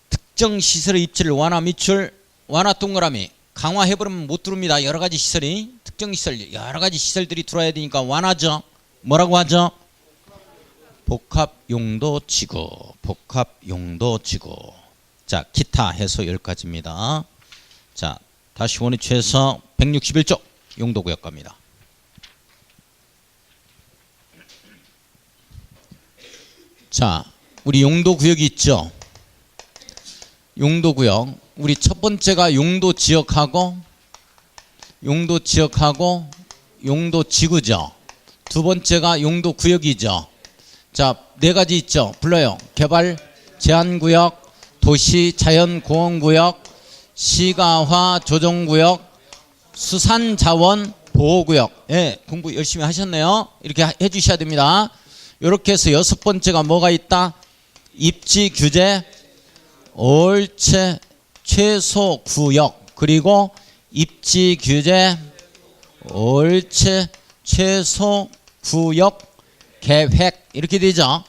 Speaker 1: 특정시설의 입지를 완화 밑줄, 완화 동그라미. 강화해버리면 못 들어옵니다. 여러가지 시설이. 특정시설, 여러가지 시설들이 들어와야 되니까 완화죠. 뭐라고 하죠? 복합용도지구. 자, 기타 해서 10가지입니다. 자, 다시 원위치에서 161쪽 용도구역 갑니다. 자, 우리 용도구역이 있죠. 용도구역. 우리 첫 번째가 용도지역하고 용도지구죠. 두 번째가 용도구역이죠. 자, 4가지 있죠. 불러요. 개발 제한구역, 도시 자연공원구역, 시가화 조정구역, 수산자원 보호구역. 예, 공부 열심히 하셨네요. 이렇게 해주셔야 됩니다. 이렇게 해서 6번째가 뭐가 있다? 입지 규제, 올체 최소 구역, 그리고 입지 규제, 올체 최소 구역 계획. 이렇게 되죠.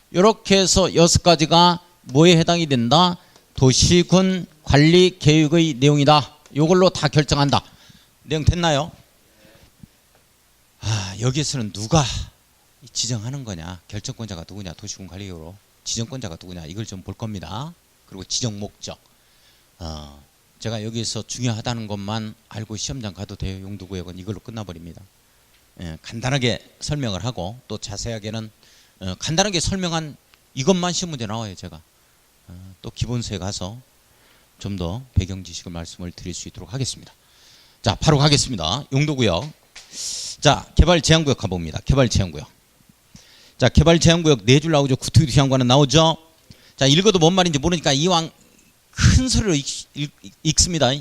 Speaker 1: 이렇게 해서 6가지가 뭐에 해당이 된다? 도시군 관리 계획의 내용이다. 요걸로 다 결정한다. 내용 됐나요? 여기에서는 누가 지정하는 거냐, 결정권자가 누구냐, 도시군 관리계획으로 지정권자가 누구냐, 이걸 좀 볼 겁니다. 그리고 지정 목적. 제가 여기서 중요하다는 것만 알고 시험장 가도 돼요. 용도구역은 이걸로 끝나버립니다. 간단하게 설명을 하고 또 자세하게는 간단하게 설명한 이것만 시험 문제 나와요. 제가 또 기본서에 가서 좀 더 배경 지식을 말씀을 드릴 수 있도록 하겠습니다. 자, 바로 가겠습니다. 용도구역. 자, 개발 제한구역 가봅니다. 개발 제한구역. 자, 개발 제한구역 4줄 나오죠. 구토유도 제한구역은 나오죠. 자, 읽어도 뭔 말인지 모르니까 이왕 큰 소리로 읽습니다.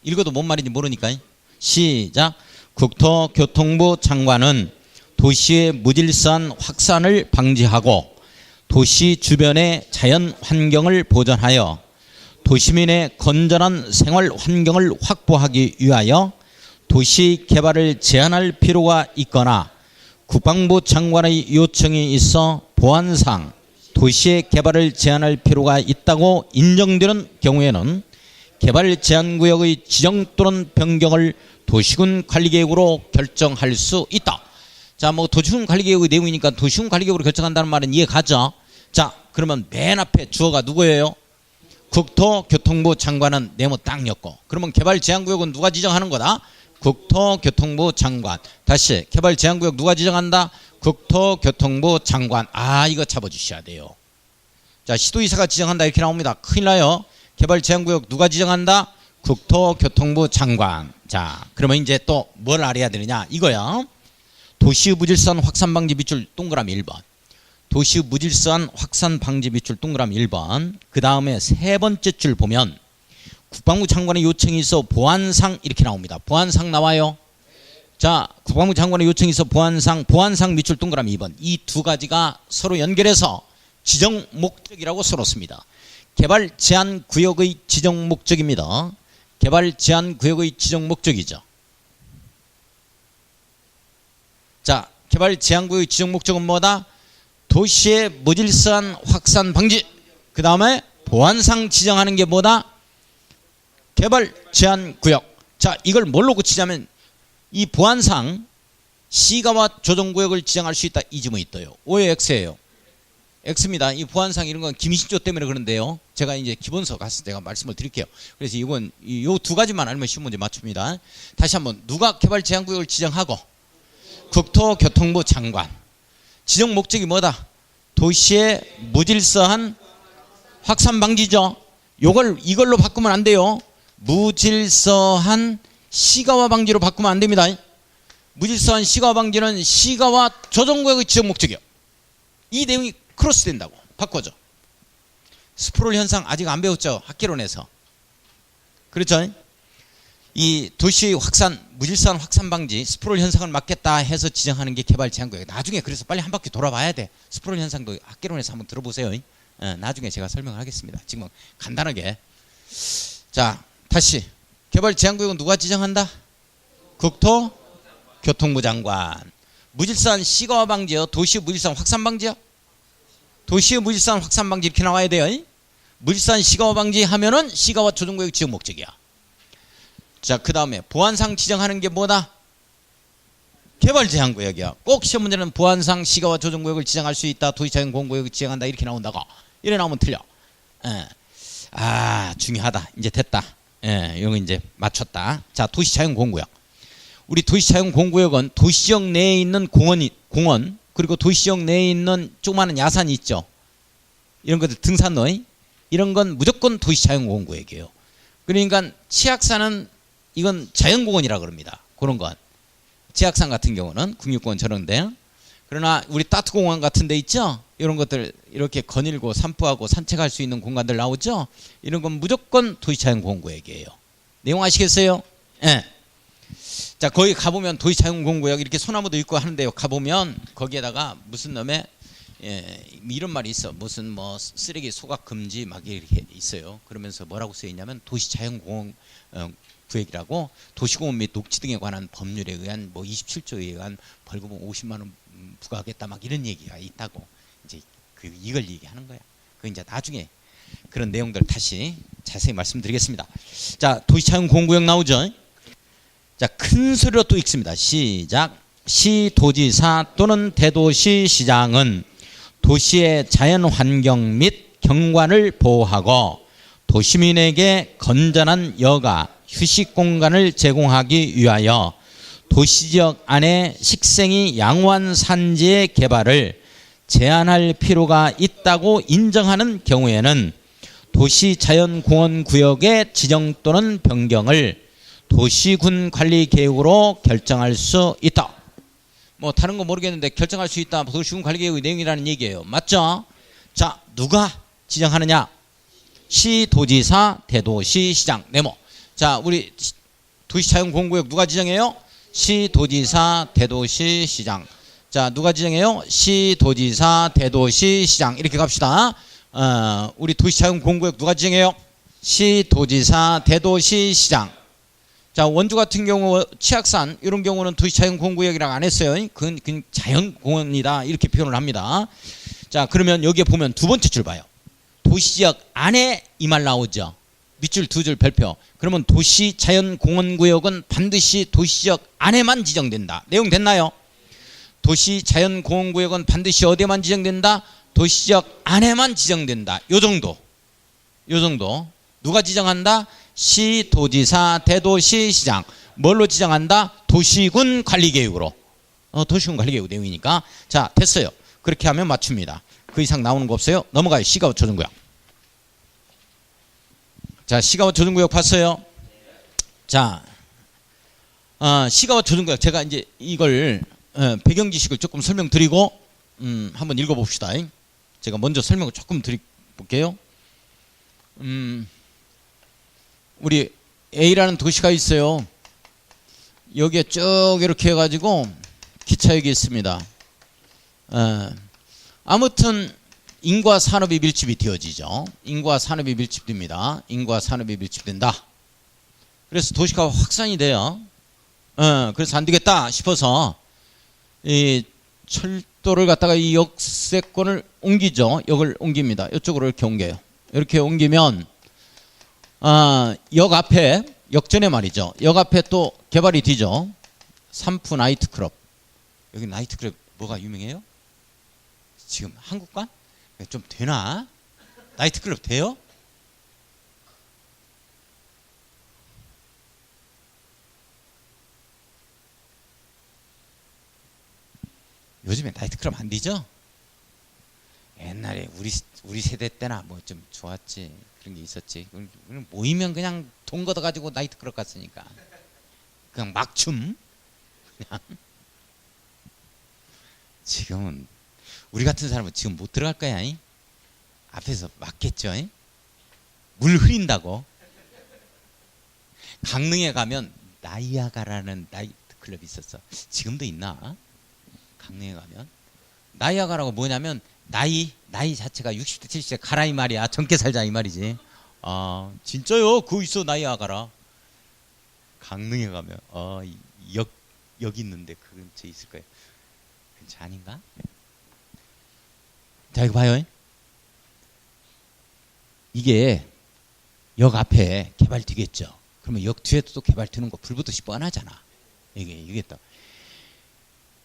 Speaker 1: 읽어도 뭔 말인지 모르니까. 시작. 국토교통부 장관은 도시의 무질서한 확산을 방지하고 도시 주변의 자연 환경을 보존하여 도시민의 건전한 생활 환경을 확보하기 위하여 도시 개발을 제한할 필요가 있거나 국방부 장관의 요청이 있어 보안상 도시의 개발을 제한할 필요가 있다고 인정되는 경우에는 개발 제한구역의 지정 또는 변경을 도시군 관리계획으로 결정할 수 있다. 자, 뭐 도시군 관리계획의 내용이니까 도시군 관리계획으로 결정한다는 말은 이해 가죠. 자, 그러면 맨 앞에 주어가 누구예요? 국토교통부 장관은 네모 딱 엮고. 그러면 개발 제한구역은 누가 지정하는 거다? 국토교통부 장관. 다시 개발 제한구역 누가 지정한다? 국토교통부 장관. 이거 잡아주셔야 돼요. 자, 시도의사가 지정한다 이렇게 나옵니다. 큰일 나요. 개발 제한구역 누가 지정한다? 국토교통부 장관. 자, 그러면 이제 또 뭘 알아야 되느냐 이거야. 도시 무질서한 확산 방지 밑줄 동그라미 1번. 도시 무질서한 확산 방지 밑줄 동그라미 1번. 그 다음에 세 번째 줄 보면 국방부 장관의 요청이 있어 보안상 이렇게 나옵니다. 보안상 나와요. 자, 국방부 장관의 요청이 있어 보안상 밑줄 동그라미 2번. 이 두 가지가 서로 연결해서 지정 목적이라고 써놓습니다. 개발 제한 구역의 지정 목적입니다. 개발 제한 구역의 지정 목적이죠. 자, 개발 제한 구역의 지정 목적은 뭐다? 도시의 무질서한 확산 방지. 그 다음에 보안상 지정하는 게 뭐다? 개발 제한 구역. 자, 이걸 뭘로 고치자면 이 보안상 시가와 조정구역을 지정할 수 있다. 이 지문이 떠요. 오해 X예요. X입니다. 이 보안상 이런 건 김신조 때문에 그런데요. 제가 이제 기본서 가서 제가 말씀을 드릴게요. 그래서 이건 요 두 가지만 알면 시험 문제 맞춥니다. 다시 한번 누가 개발 제한 구역을 지정하고? 국토교통부 장관. 지정 목적이 뭐다? 도시의 무질서한 확산 방지죠. 이걸로 바꾸면 안 돼요. 무질서한 시가화 방지로 바꾸면 안 됩니다. 무질서한 시가화 방지는 시가와 조정구역의 지정 목적이요. 이 내용이 크로스 된다고. 바꿔줘. 스프롤 현상 아직 안 배웠죠? 학개론에서. 그렇죠? 이 도시 확산, 무질서한 확산 방지, 스프롤 현상을 막겠다 해서 지정하는 게 개발 제한구역. 나중에 그래서 빨리 한 바퀴 돌아봐야 돼. 스프롤 현상도 학개론에서 한번 들어보세요. 나중에 제가 설명을 하겠습니다. 지금 간단하게. 자, 다시 개발 제한구역은 누가 지정한다? 국토교통부 장관. 무질서한 시가화 방지요? 도시 무질서한 확산 방지요? 도시의 무질서한 확산 방지 이렇게 나와야 돼요. 무질서한 시가화 방지 하면은 시가와 조정구역 지정 목적이야. 자, 그 다음에 보안상 지정하는 게 뭐다? 개발 제한구역이야. 꼭 시험 문제는 보안상 시가와 조정구역을 지정할 수 있다. 도시자연공구역을 지정한다. 이렇게 나온다고. 이래 나오면 틀려. 중요하다. 이제 됐다. 이거 이제 맞췄다. 자, 도시자연공구역. 우리 도시자연공구역은 도시적 내에 있는 공원 그리고 도시적 내에 있는 조그마한 야산이 있죠. 이런 것들 등산로 이런 건 무조건 도시자연공구역이에요. 그러니까 치악산은 이건 자연공원이라 그럽니다. 그런 건. 치악산 같은 경우는 국립공원 저런데. 그러나 우리 따트공원 같은 데 있죠. 이런 것들 이렇게 거닐고 산부하고 산책할 수 있는 공간들 나오죠. 이런 건 무조건 도시자연공구역이에요. 내용 아시겠어요? 예. 자, 거기 가보면 도시자연공구역 이렇게 소나무도 있고 하는데요. 가보면 거기에다가 무슨 놈의 이런 말이 있어. 무슨 뭐 쓰레기 소각 금지 막 이렇게 있어요. 그러면서 뭐라고 써 있냐면 도시자연공원 구역이라고 도시공원 및 녹지 등에 관한 법률에 의한 뭐 27조에 의한 벌금 50만 원 부과하겠다 막 이런 얘기가 있다고. 이제 이걸 얘기하는 거야. 그 이제 나중에 그런 내용들 다시 자세히 말씀드리겠습니다. 자, 도시차용공구역 나오죠? 자, 큰 소리로 또 읽습니다. 시작. 시도지사 또는 대도시 시장은 도시의 자연 환경 및 경관을 보호하고 도시민에게 건전한 여가, 휴식 공간을 제공하기 위하여 도시지역 안에 식생이 양호한 산지의 개발을 제한할 필요가 있다고 인정하는 경우에는 도시자연공원구역의 지정 또는 변경을 도시군 관리 계획으로 결정할 수 있다. 뭐 다른 거 모르겠는데 결정할 수 있다. 도시군 관리 계획의 내용이라는 얘기예요. 맞죠? 자, 누가 지정하느냐? 시도지사, 대도시, 시장, 네모. 자, 우리 도시자연공원구역 누가 지정해요? 시도지사, 대도시, 시장. 자, 누가 지정해요? 시도지사, 대도시, 시장. 이렇게 갑시다. 우리 도시자연공원구역 누가 지정해요? 시도지사, 대도시, 시장. 자, 원주 같은 경우 치악산 이런 경우는 도시자연공원구역이라고 안 했어요. 그건 자연공원이다 이렇게 표현을 합니다. 자, 그러면 여기에 보면 두 번째 줄 봐요. 도시지역 안에 이 말 나오죠. 밑줄 두 줄 별표. 그러면 도시자연공원구역은 반드시 도시지역 안에만 지정된다. 내용 됐나요? 도시자연공원구역은 반드시 어디에만 지정된다? 도시지역 안에만 지정된다. 요 정도. 누가 지정한다? 시도지사, 대도시, 시장. 뭘로 지정한다? 도시군 관리계획으로. 도시군 관리계획 내용이니까. 자, 됐어요. 그렇게 하면 맞춥니다. 그 이상 나오는 거 없어요? 넘어가요. 시가와 조정구역. 자, 시가와 조정구역 봤어요? 자, 시가와 조정구역. 제가 이제 이걸 배경 지식을 조금 설명드리고 한번 읽어봅시다. 제가 먼저 설명을 조금 드려볼게요. 우리 A라는 도시가 있어요. 여기에 쭉 이렇게 해가지고 기차역이 있습니다. 아무튼 인구와 산업이 밀집이 되어지죠. 인구와 산업이 밀집됩니다. 인구와 산업이 밀집된다. 그래서 도시가 확산이 돼요. 그래서 안 되겠다 싶어서 이 철도를 갖다가 이 역세권을 옮기죠. 역을 옮깁니다. 이쪽으로 이렇게 옮겨요. 이렇게 옮기면 역 앞에 역전에 말이죠. 역 앞에 또 개발이 되죠. 삼프 나이트클럽. 여기 나이트클럽 뭐가 유명해요? 지금 한국관? 좀 되나? 나이트클럽 돼요? 요즘에 나이트클럽 안 되죠? 옛날에 우리 세대 때나 뭐 좀 좋았지. 그런 게 있었지. 모이면 그냥 돈 걷어가지고 나이트클럽 갔으니까. 그냥 막춤. 그냥. 지금은 우리 같은 사람은 지금 못 들어갈 거야. 이? 앞에서 막겠죠. 이? 물 흐린다고. 강릉에 가면 나이아가라는 나이트클럽이 있었어. 지금도 있나? 강릉에 가면. 나이아가라고 뭐냐면 나이 자체가 60대 70대 가라 이 말이야. 젊게 살자 이 말이지. 진짜요? 그거 있어 나이아가라. 강릉에 가면 역 있는데 그 근처에 있을 거예요. 근처 아닌가? 자, 이거 봐요. 이게 역 앞에 개발되겠죠. 그러면 역 뒤에도 또 개발되는 거 불보듯이 뻔하잖아. 이게 또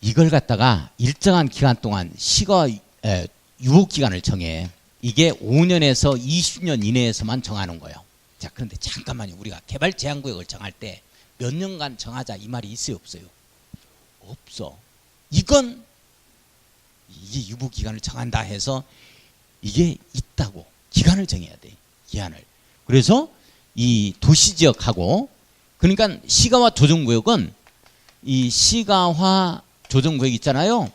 Speaker 1: 이걸 갖다가 일정한 기간 동안 유보 기간을 정해. 이게 5년에서 20년 이내에서만 정하는 거예요. 자, 그런데 잠깐만요. 우리가 개발 제한 구역을 정할 때 몇 년간 정하자 이 말이 있어요, 없어요? 없어. 이게 유보 기간을 정한다 해서 이게 있다고 기간을 정해야 돼. 기한을. 그래서 이 도시 지역하고 그러니까 시가와 조정구역은 이 시가화 조정구역 있잖아요.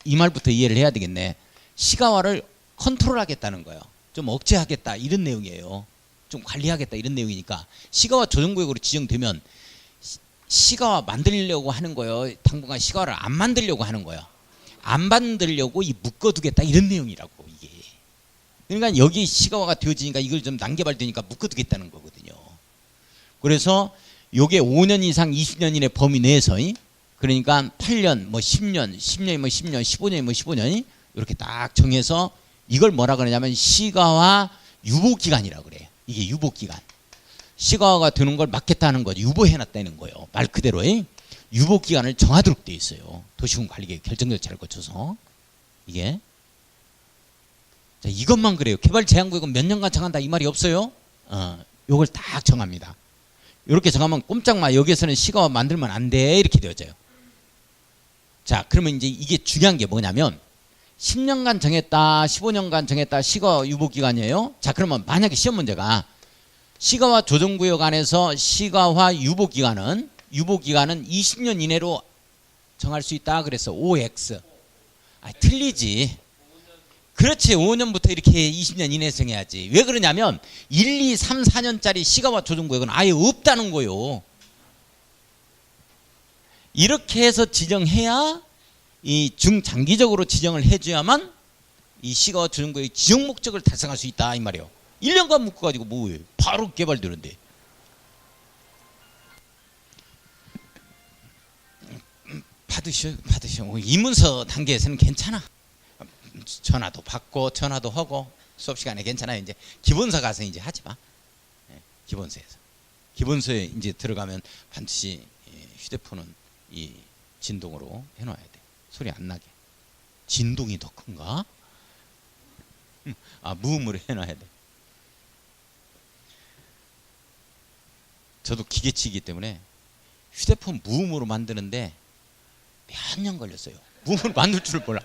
Speaker 1: 이 말부터 이해를 해야 되겠네. 시가화를 컨트롤하겠다는 거예요. 좀 억제하겠다 이런 내용이에요. 좀 관리하겠다 이런 내용이니까 시가화 조정구역으로 지정되면 시가화 만들려고 하는 거예요. 당분간 시가화를 안 만들려고 하는 거예요. 안 만들려고 묶어두겠다 이런 내용이라고 이게. 그러니까 여기 시가화가 되어지니까 이걸 좀 난개발되니까 묶어두겠다는 거거든요. 그래서 요게 5년 이상 20년 이내 범위 내에서 그러니까 8년 뭐 10년 10년이면 10년 15년이면 15년 이렇게 딱 정해서 이걸 뭐라 그러냐면 시가화 유보 기간이라고 그래요. 이게 유보기간. 시가화가 되는 걸 막겠다는 거죠. 유보해놨다는 거예요. 말 그대로 유보기간을 정하도록 되어 있어요. 도시군관리계획 결정절차를 거쳐서. 이게 자, 이것만 그래요. 개발제한구역은 몇 년간 정한다 이 말이 없어요. 요걸 딱 정합니다. 이렇게 정하면 꼼짝마 여기에서는 시가화 만들면 안 돼 이렇게 되어져요. 자, 그러면 이제 이게 중요한 게 뭐냐면 10년간 정했다 15년간 정했다 시가화 유보기간이에요. 자, 그러면 만약에 시험 문제가 시가화 조정구역 안에서 시가화 유보기간은 20년 이내로 정할 수 있다 그래서 OX. 틀리지. 그렇지. 5년부터 이렇게 20년 이내에 정해야지. 왜 그러냐면 1, 2, 3, 4년짜리 시가화 조정구역은 아예 없다는 거요. 이렇게 해서 지정해야 이 중장기적으로 지정을 해줘야만 이 시가화 조정구역의 지정 목적을 달성할 수 있다 이 말이에요. 1년간 묶어가지고 뭐예요? 바로 개발되는데. 받으셔. 이문서 단계에서는 괜찮아. 전화도 받고 전화도 하고 수업 시간에 괜찮아요. 이제 기본서 가서 이제 하지 마. 기본서에서. 기본서에 이제 들어가면 반드시 휴대폰은 이 진동으로 해놔야 돼. 소리 안 나게. 진동이 더 큰가? 무음으로 해놔야 돼. 저도 기계치이기 때문에 휴대폰 무음으로 만드는데 몇 년 걸렸어요. 무음으로 만들 줄을 몰라.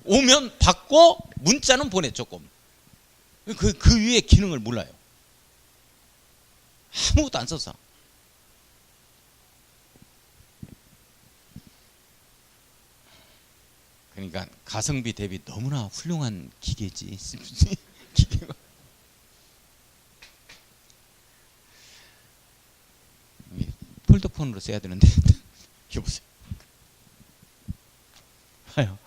Speaker 1: 오면 받고 문자는 보내 조금. 그 위에 기능을 몰라요. 아무것도 안 써서. 그러니까 가성비 대비 너무나 훌륭한 기계지. 기계가. 폴더폰으로 써야 되는데. 여보세요. 봐요.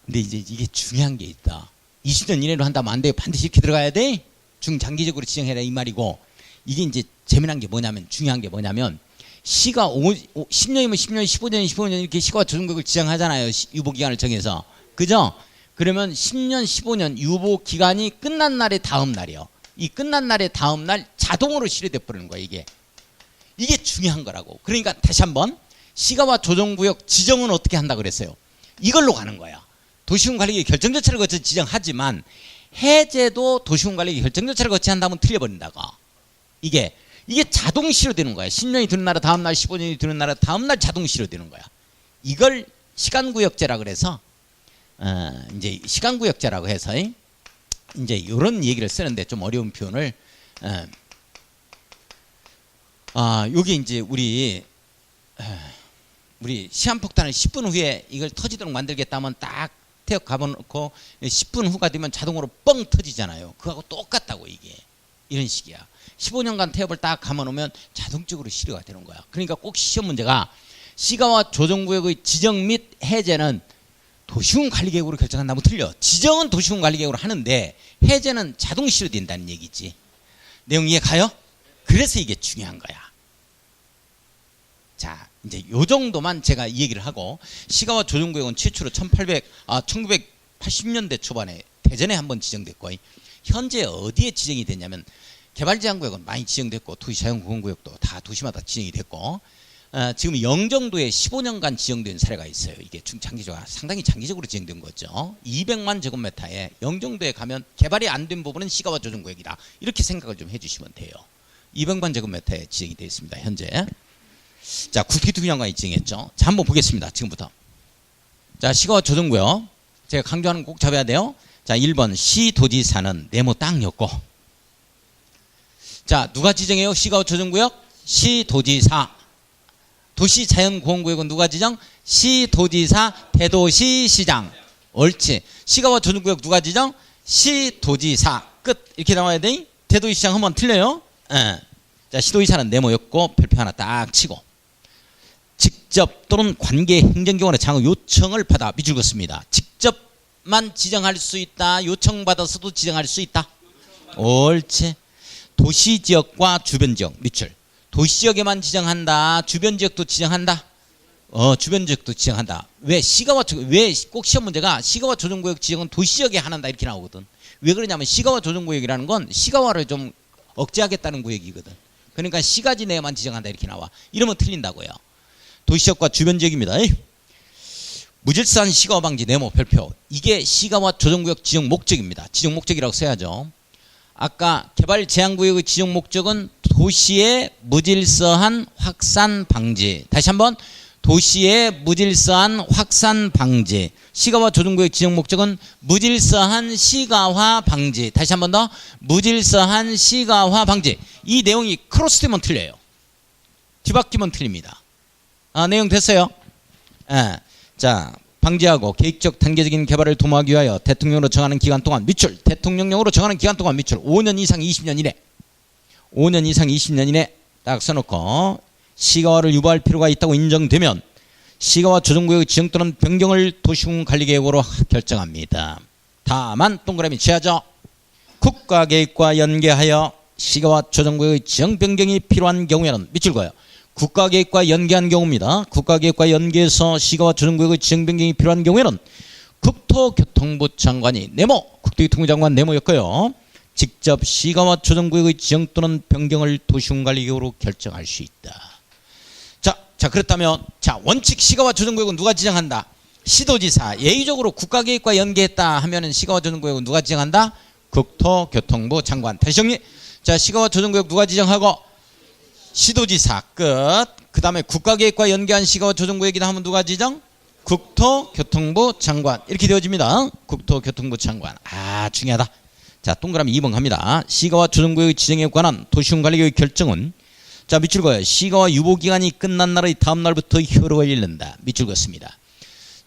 Speaker 1: 근데 이제 이게 중요한 게 있다. 20년 이내로 한다면 안 돼요. 반드시 이렇게 들어가야 돼. 중장기적으로 지정해라 이 말이고. 이게 이제 재미난 게 뭐냐면 중요한 게 뭐냐면 시가 10년이면 10년, 15년, 15년 이렇게 시가 조정구역을 지정하잖아요. 유보기간을 정해서. 그죠? 그러면 10년, 15년 유보기간이 끝난 날의 다음 날이요. 이 끝난 날의 다음 날 자동으로 실효돼 버리는 거예요. 이게 중요한 거라고. 그러니까 다시 한번 시가와 조정구역 지정은 어떻게 한다 그랬어요? 이걸로 가는 거야. 도시군관리계획 결정절차를 거쳐 지정하지만 해제도 도시군관리계획 결정절차를 거쳐 한다면 틀려버린다고. 이게 자동 실효되는 거야. 10년이 되는 날에 다음 날, 15년이 되는 날에 다음 날 자동 실효되는 거야. 이걸 시간구역제라 그래서 이제 시간구역제라고 해서 이제 이런 얘기를 쓰는데 좀 어려운 표현을 여기 이제 우리 시한폭탄을 10분 후에 이걸 터지도록 만들겠다면 딱 태엽 가둬놓고 10분 후가 되면 자동으로 뻥 터지잖아요. 그거하고 똑같다고 이게. 이런 식이야. 15년간 태엽을 딱 감아놓으면 자동적으로 실효가 되는 거야. 그러니까 꼭 시험 문제가 시가와 조정구역의 지정 및 해제는 도시군관리계획으로 결정한다면 틀려. 지정은 도시군관리계획으로 하는데 해제는 자동 실효된다는 얘기지. 내용 이해 가요? 그래서 이게 중요한 거야. 자, 이제 요 정도만 제가 이 얘기를 하고 시가와 조정구역은 최초로 1980년대 초반에 대전에 한번 지정됐고 현재 어디에 지정이 됐냐면 개발제한구역은 많이 지정됐고 도시자연공원구역도 다 도시마다 지정이 됐고 지금 영종도에 15년간 지정된 사례가 있어요. 이게 중장기적으로 상당히 장기적으로 지정된 거죠. 200만 제곱미터에 영종도에 가면 개발이 안 된 부분은 시가와 조정구역이다. 이렇게 생각을 좀 해주시면 돼요. 200만 제곱미터에 지정이 되어 있습니다. 현재. 자, 국토기투분양관이 지정했죠. 자, 한번 보겠습니다. 지금부터. 자, 시가와 조정구역. 제가 강조하는 거 꼭 잡아야 돼요. 자, 1번 시도지사는 네모 딱 엮고. 자, 누가 지정해요? 시가와 조정구역? 시도지사. 도시자연공원구역은 누가 지정? 시도지사, 대도시시장. 옳지. 시가와 조정구역 누가 지정? 시도지사. 끝. 이렇게 나와야 돼. 대도시시장 한번 틀려요. 자, 시도지사는 네모였고 별표 하나 딱 치고 직접 또는 관계 행정기관의 장의 요청을 받아 밑줄 긋습니다. 직접만 지정할 수 있다. 요청받아서도 지정할 수 있다. 옳지. 도시지역과 주변지역 밑줄. 도시지역에만 지정한다. 주변지역도 지정한다. 주변지역도 지정한다. 왜 꼭 시험 문제가 시가와 조정구역 지정은 도시지역에 한한다 이렇게 나오거든. 왜 그러냐면 시가와 조정구역이라는 건 시가와를 좀 억제하겠다는 구역이거든. 그러니까 시가지 내에만 지정한다 이렇게 나와. 이러면 틀린다고요. 도시지역과 주변지역입니다. 무질서한 시가화 방지 네모 별표. 이게 시가화 조정구역 지정 목적입니다. 지정 목적이라고 써야죠. 아까 개발 제한구역의 지정 목적은 도시의 무질서한 확산 방지. 다시 한번 도시의 무질서한 확산 방지. 시가화 조정구역 지정 목적은 무질서한 시가화 방지. 다시 한번 더 무질서한 시가화 방지. 이 내용이 크로스되면 틀려요. 뒤바뀌면 틀립니다. 내용 됐어요? 자, 방지하고 계획적 단계적인 개발을 도모하기 위하여 대통령으로 정하는 기간 동안 미출. 대통령령으로 정하는 기간 동안 미출. 5년 이상 20년 이내. 5년 이상 20년 이내 딱 써놓고 시가화를 유보할 필요가 있다고 인정되면 시가화 조정구역의 지정 또는 변경을 도시군관리계획으로 결정합니다. 다만 동그라미 쳐야죠. 국가계획과 연계하여 시가화 조정구역의 지정 변경이 필요한 경우에는 밑줄 그어요. 국가계획과 연계한 경우입니다. 국가계획과 연계해서 시가화 조정구역의 지정 변경이 필요한 경우에는 국토교통부 장관이 네모, 국토교통부 장관 네모였고요. 직접 시가화 조정구역의 지정 또는 변경을 도시군관리계획으로 결정할 수 있다. 자 그렇다면 자 원칙 시가화 조정구역은 누가 지정한다? 시도지사. 예의적으로 국가계획과 연계했다 하면은 시가화 조정구역은 누가 지정한다? 국토교통부 장관. 다시 정리. 자 시가화 조정구역 누가 지정하고? 시도지사. 끝. 그 다음에 국가계획과 연계한 시가화 조정구역이다 하면 누가 지정? 국토교통부 장관. 이렇게 되어집니다. 국토교통부 장관. 중요하다. 자 동그라미 2번 갑니다. 시가화 조정구역의 지정에 관한 도시군관리계획 결정은 자 밑줄 그어요. 시가화 유보기간이 끝난 날의 다음 날부터 효력을 잃는다. 밑줄 그었습니다.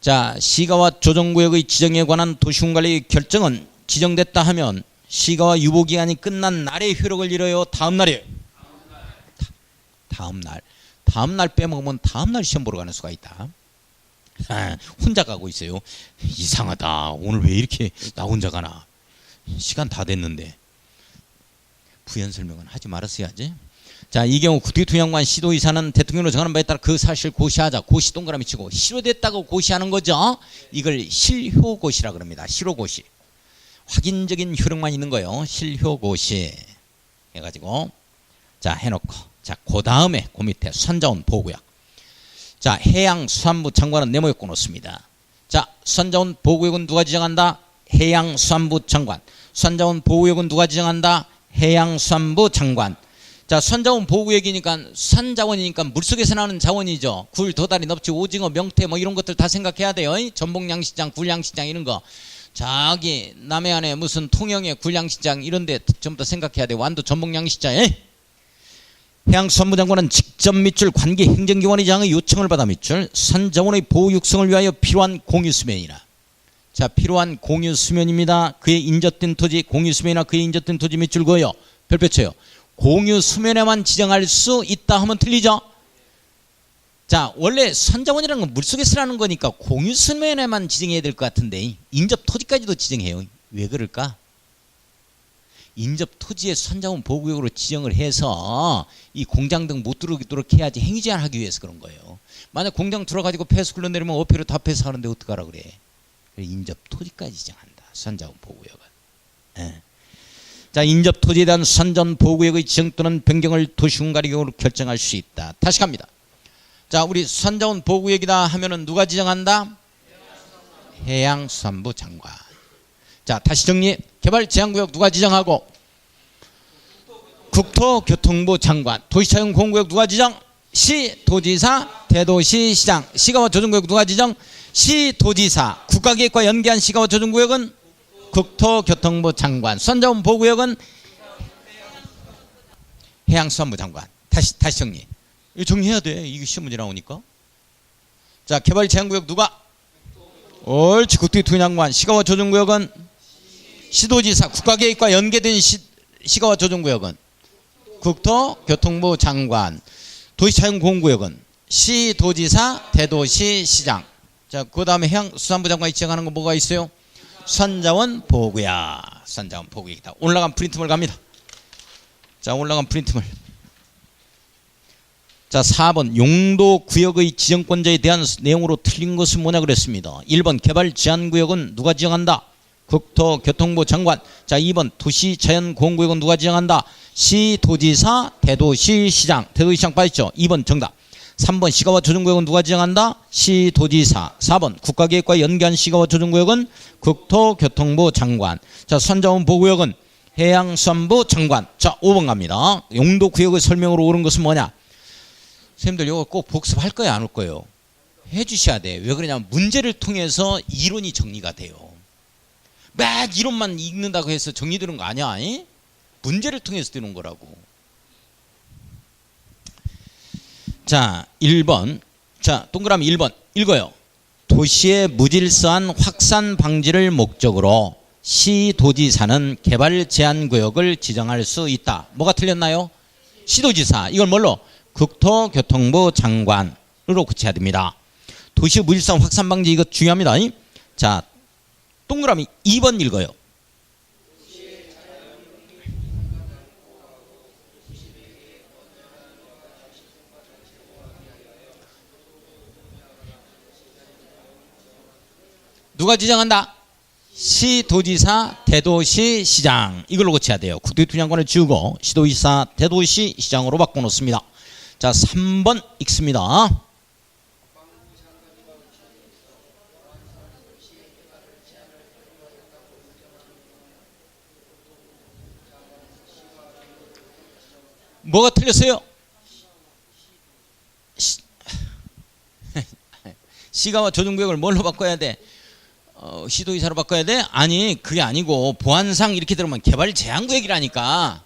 Speaker 1: 자 시가화 조정구역의 지정에 관한 도시군관리계획 결정은 지정됐다 하면 시가화 유보기간이 끝난 날에 효력을 잃어요? 다음 날이에요? 다음 날 빼먹으면 다음 날 시험 보러 가는 수가 있다. 혼자 가고 있어요. 이상하다. 오늘 왜 이렇게 나 혼자 가나. 시간 다 됐는데. 부연 설명은 하지 말았어야지. 자, 이 경우 국토교통장관 시도이사는 대통령으로 정하는 바에 따라 그 사실을 고시하자. 고시 동그라미 치고 실효됐다고 고시하는 거죠. 이걸 실효고시라 그럽니다. 실효고시. 확인적인 효력만 있는 거예요. 실효고시 해가지고 자 해놓고 자 그 다음에 그 밑에 선자원 보호구역. 자 해양수산부 장관은 네모에 꽂놓습니다. 자 선자원 보호구역은 누가 지정한다? 해양수산부 장관. 선자원 보호구역은 누가 지정한다? 해양수산부 장관. 자 선자원 보호구역이니까 산자원이니까 물속에서 나는 자원이죠. 굴, 도다리, 넙치, 오징어, 명태 뭐 이런 것들 다 생각해야 돼요. 전복양식장, 굴양식장 이런 거. 저기 남해안에 무슨 통영에 굴양식장 이런 데 전부 다 생각해야 돼요. 완도 전복양식장. 해양수산부 장관은 직접 밑줄 관계 행정기관의장의 요청을 받아 밑줄 산자원의 보호 육성을 위하여 필요한 공유수면이나 자 필요한 공유수면입니다. 그에 인접된 토지 공유수면이나 그에 인접된 토지 밑줄 그어요. 별표 쳐요. 공유수면에만 지정할 수 있다 하면 틀리죠. 자 원래 선자원이라는 건 물속에서 나는 거니까 공유수면에만 지정해야 될 것 같은데 인접 토지까지도 지정해요. 왜 그럴까? 인접 토지의 선자원 보호구역으로 지정을 해서 이 공장 등 못 들어오도록 해야지 행위제한하기 위해서 그런 거예요. 만약 공장 들어가지고 폐수 흘러내리면 어폐로 다 폐수하는데 어떡하라 그래. 인접 토지까지 지정한다. 선자원 보호구역은. 자 인접 토지에 대한 선전 보호구역의 지정 또는 변경을 도시군관리계획으로 결정할 수 있다. 다시 갑니다. 자 우리 선자원 보호구역이다 하면은 누가 지정한다? 해양수산부 장관. 자 다시 정리. 개발 제한구역 누가 지정하고? 국토교통부 장관. 도시차용공구역 누가 지정? 시도지사, 대도시시장. 시가화 조정구역 누가 지정? 시도지사. 국가계획과 연계한 시가화 조정구역은 국토교통부 장관. 선자원 보호구역은 해양수산부 장관. 다시 정리. 이거 정리해야 돼. 이거 시험 문제 나오니까. 자 개발 제한구역 누가? 옳지. 국토교통부 장관. 시가화 조정구역은 시도지사. 국가계획과 연계된 시가화 조정구역은 국토교통부 장관. 도시차용공구역은 시도지사, 대도시시장. 자, 그 다음에 해양수산부 장관이 지정하는 거 뭐가 있어요? 선자원 보호구역. 선자원 보호구역이다. 올라간 프린트물 갑니다. 자, 올라간 프린트물. 자 4번 용도구역의 지정권자에 대한 내용으로 틀린 것은 뭐냐 그랬습니다. 1번 개발 제한구역은 누가 지정한다? 국토교통부 장관. 자 2번 도시자연공원구역은 누가 지정한다? 시도지사, 대도시, 시장. 대도시, 시장 빠졌죠? 2번 정답. 3번 시가와 조정구역은 누가 지정한다? 시도지사. 4번 국가계획과 연계한 시가와 조정구역은 국토교통부 장관. 자, 수산자원 보호구역은 해양수산부 장관. 자, 5번 갑니다. 용도구역의 설명으로 옳은 것은 뭐냐? 선생님들 이거 꼭 복습할 거예요, 안 올 거예요? 해주셔야 돼. 왜 그러냐면 문제를 통해서 이론이 정리가 돼요. 막 이론만 읽는다고 해서 정리되는 거 아니야. 이? 문제를 통해서 되는 거라고. 자, 1번. 자, 동그라미 1번 읽어요. 도시의 무질서한 확산 방지를 목적으로 시도지사는 개발 제한 구역을 지정할 수 있다. 뭐가 틀렸나요? 시도지사. 이걸 뭘로? 국토교통부 장관으로 고쳐야 됩니다. 도시 무질서한 확산 방지 이거 중요합니다. 자, 동그라미 2번 읽어요. 누가 지정한다? 시도지사, 대도시, 시장. 이걸로 고쳐야 돼요. 국토교통부 장관을 지우고 시도지사, 대도시, 시장으로 바꿔놓습니다. 자, 3번 읽습니다. 뭐가 틀렸어요? 시가와 조정구역을 뭘로 바꿔야 돼? 시도지사로 바꿔야 돼? 아니, 그게 아니고 보안상 이렇게 들으면 개발제한구역이라니까.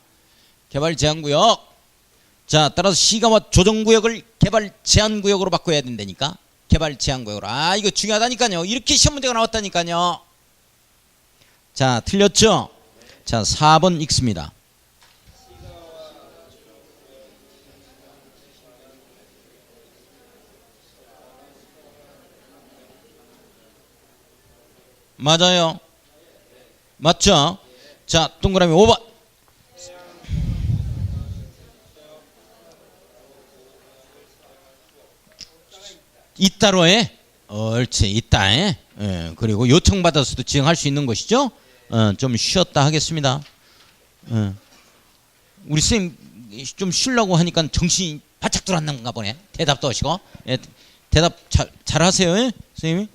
Speaker 1: 개발제한구역. 자, 따라서 시가와 조정구역을 개발제한구역으로 바꿔야 된다니까. 개발제한구역으로. 아, 이거 중요하다니까요. 이렇게 시험 문제가 나왔다니까요. 자, 틀렸죠? 자, 4번 읽습니다. 맞아요. 맞죠? 자, 동그라미 5번. 잇따로 해. 옳지, 잇따 해. 예, 그리고 요청받아서도 지정할 수 있는 것이죠. 좀 쉬었다 하겠습니다. 우리 선생님 좀 쉬려고 하니까 정신이 바짝 들어왔는가 보네. 대답도 하시고. 예, 대답 잘 하세요, 예? 선생님이.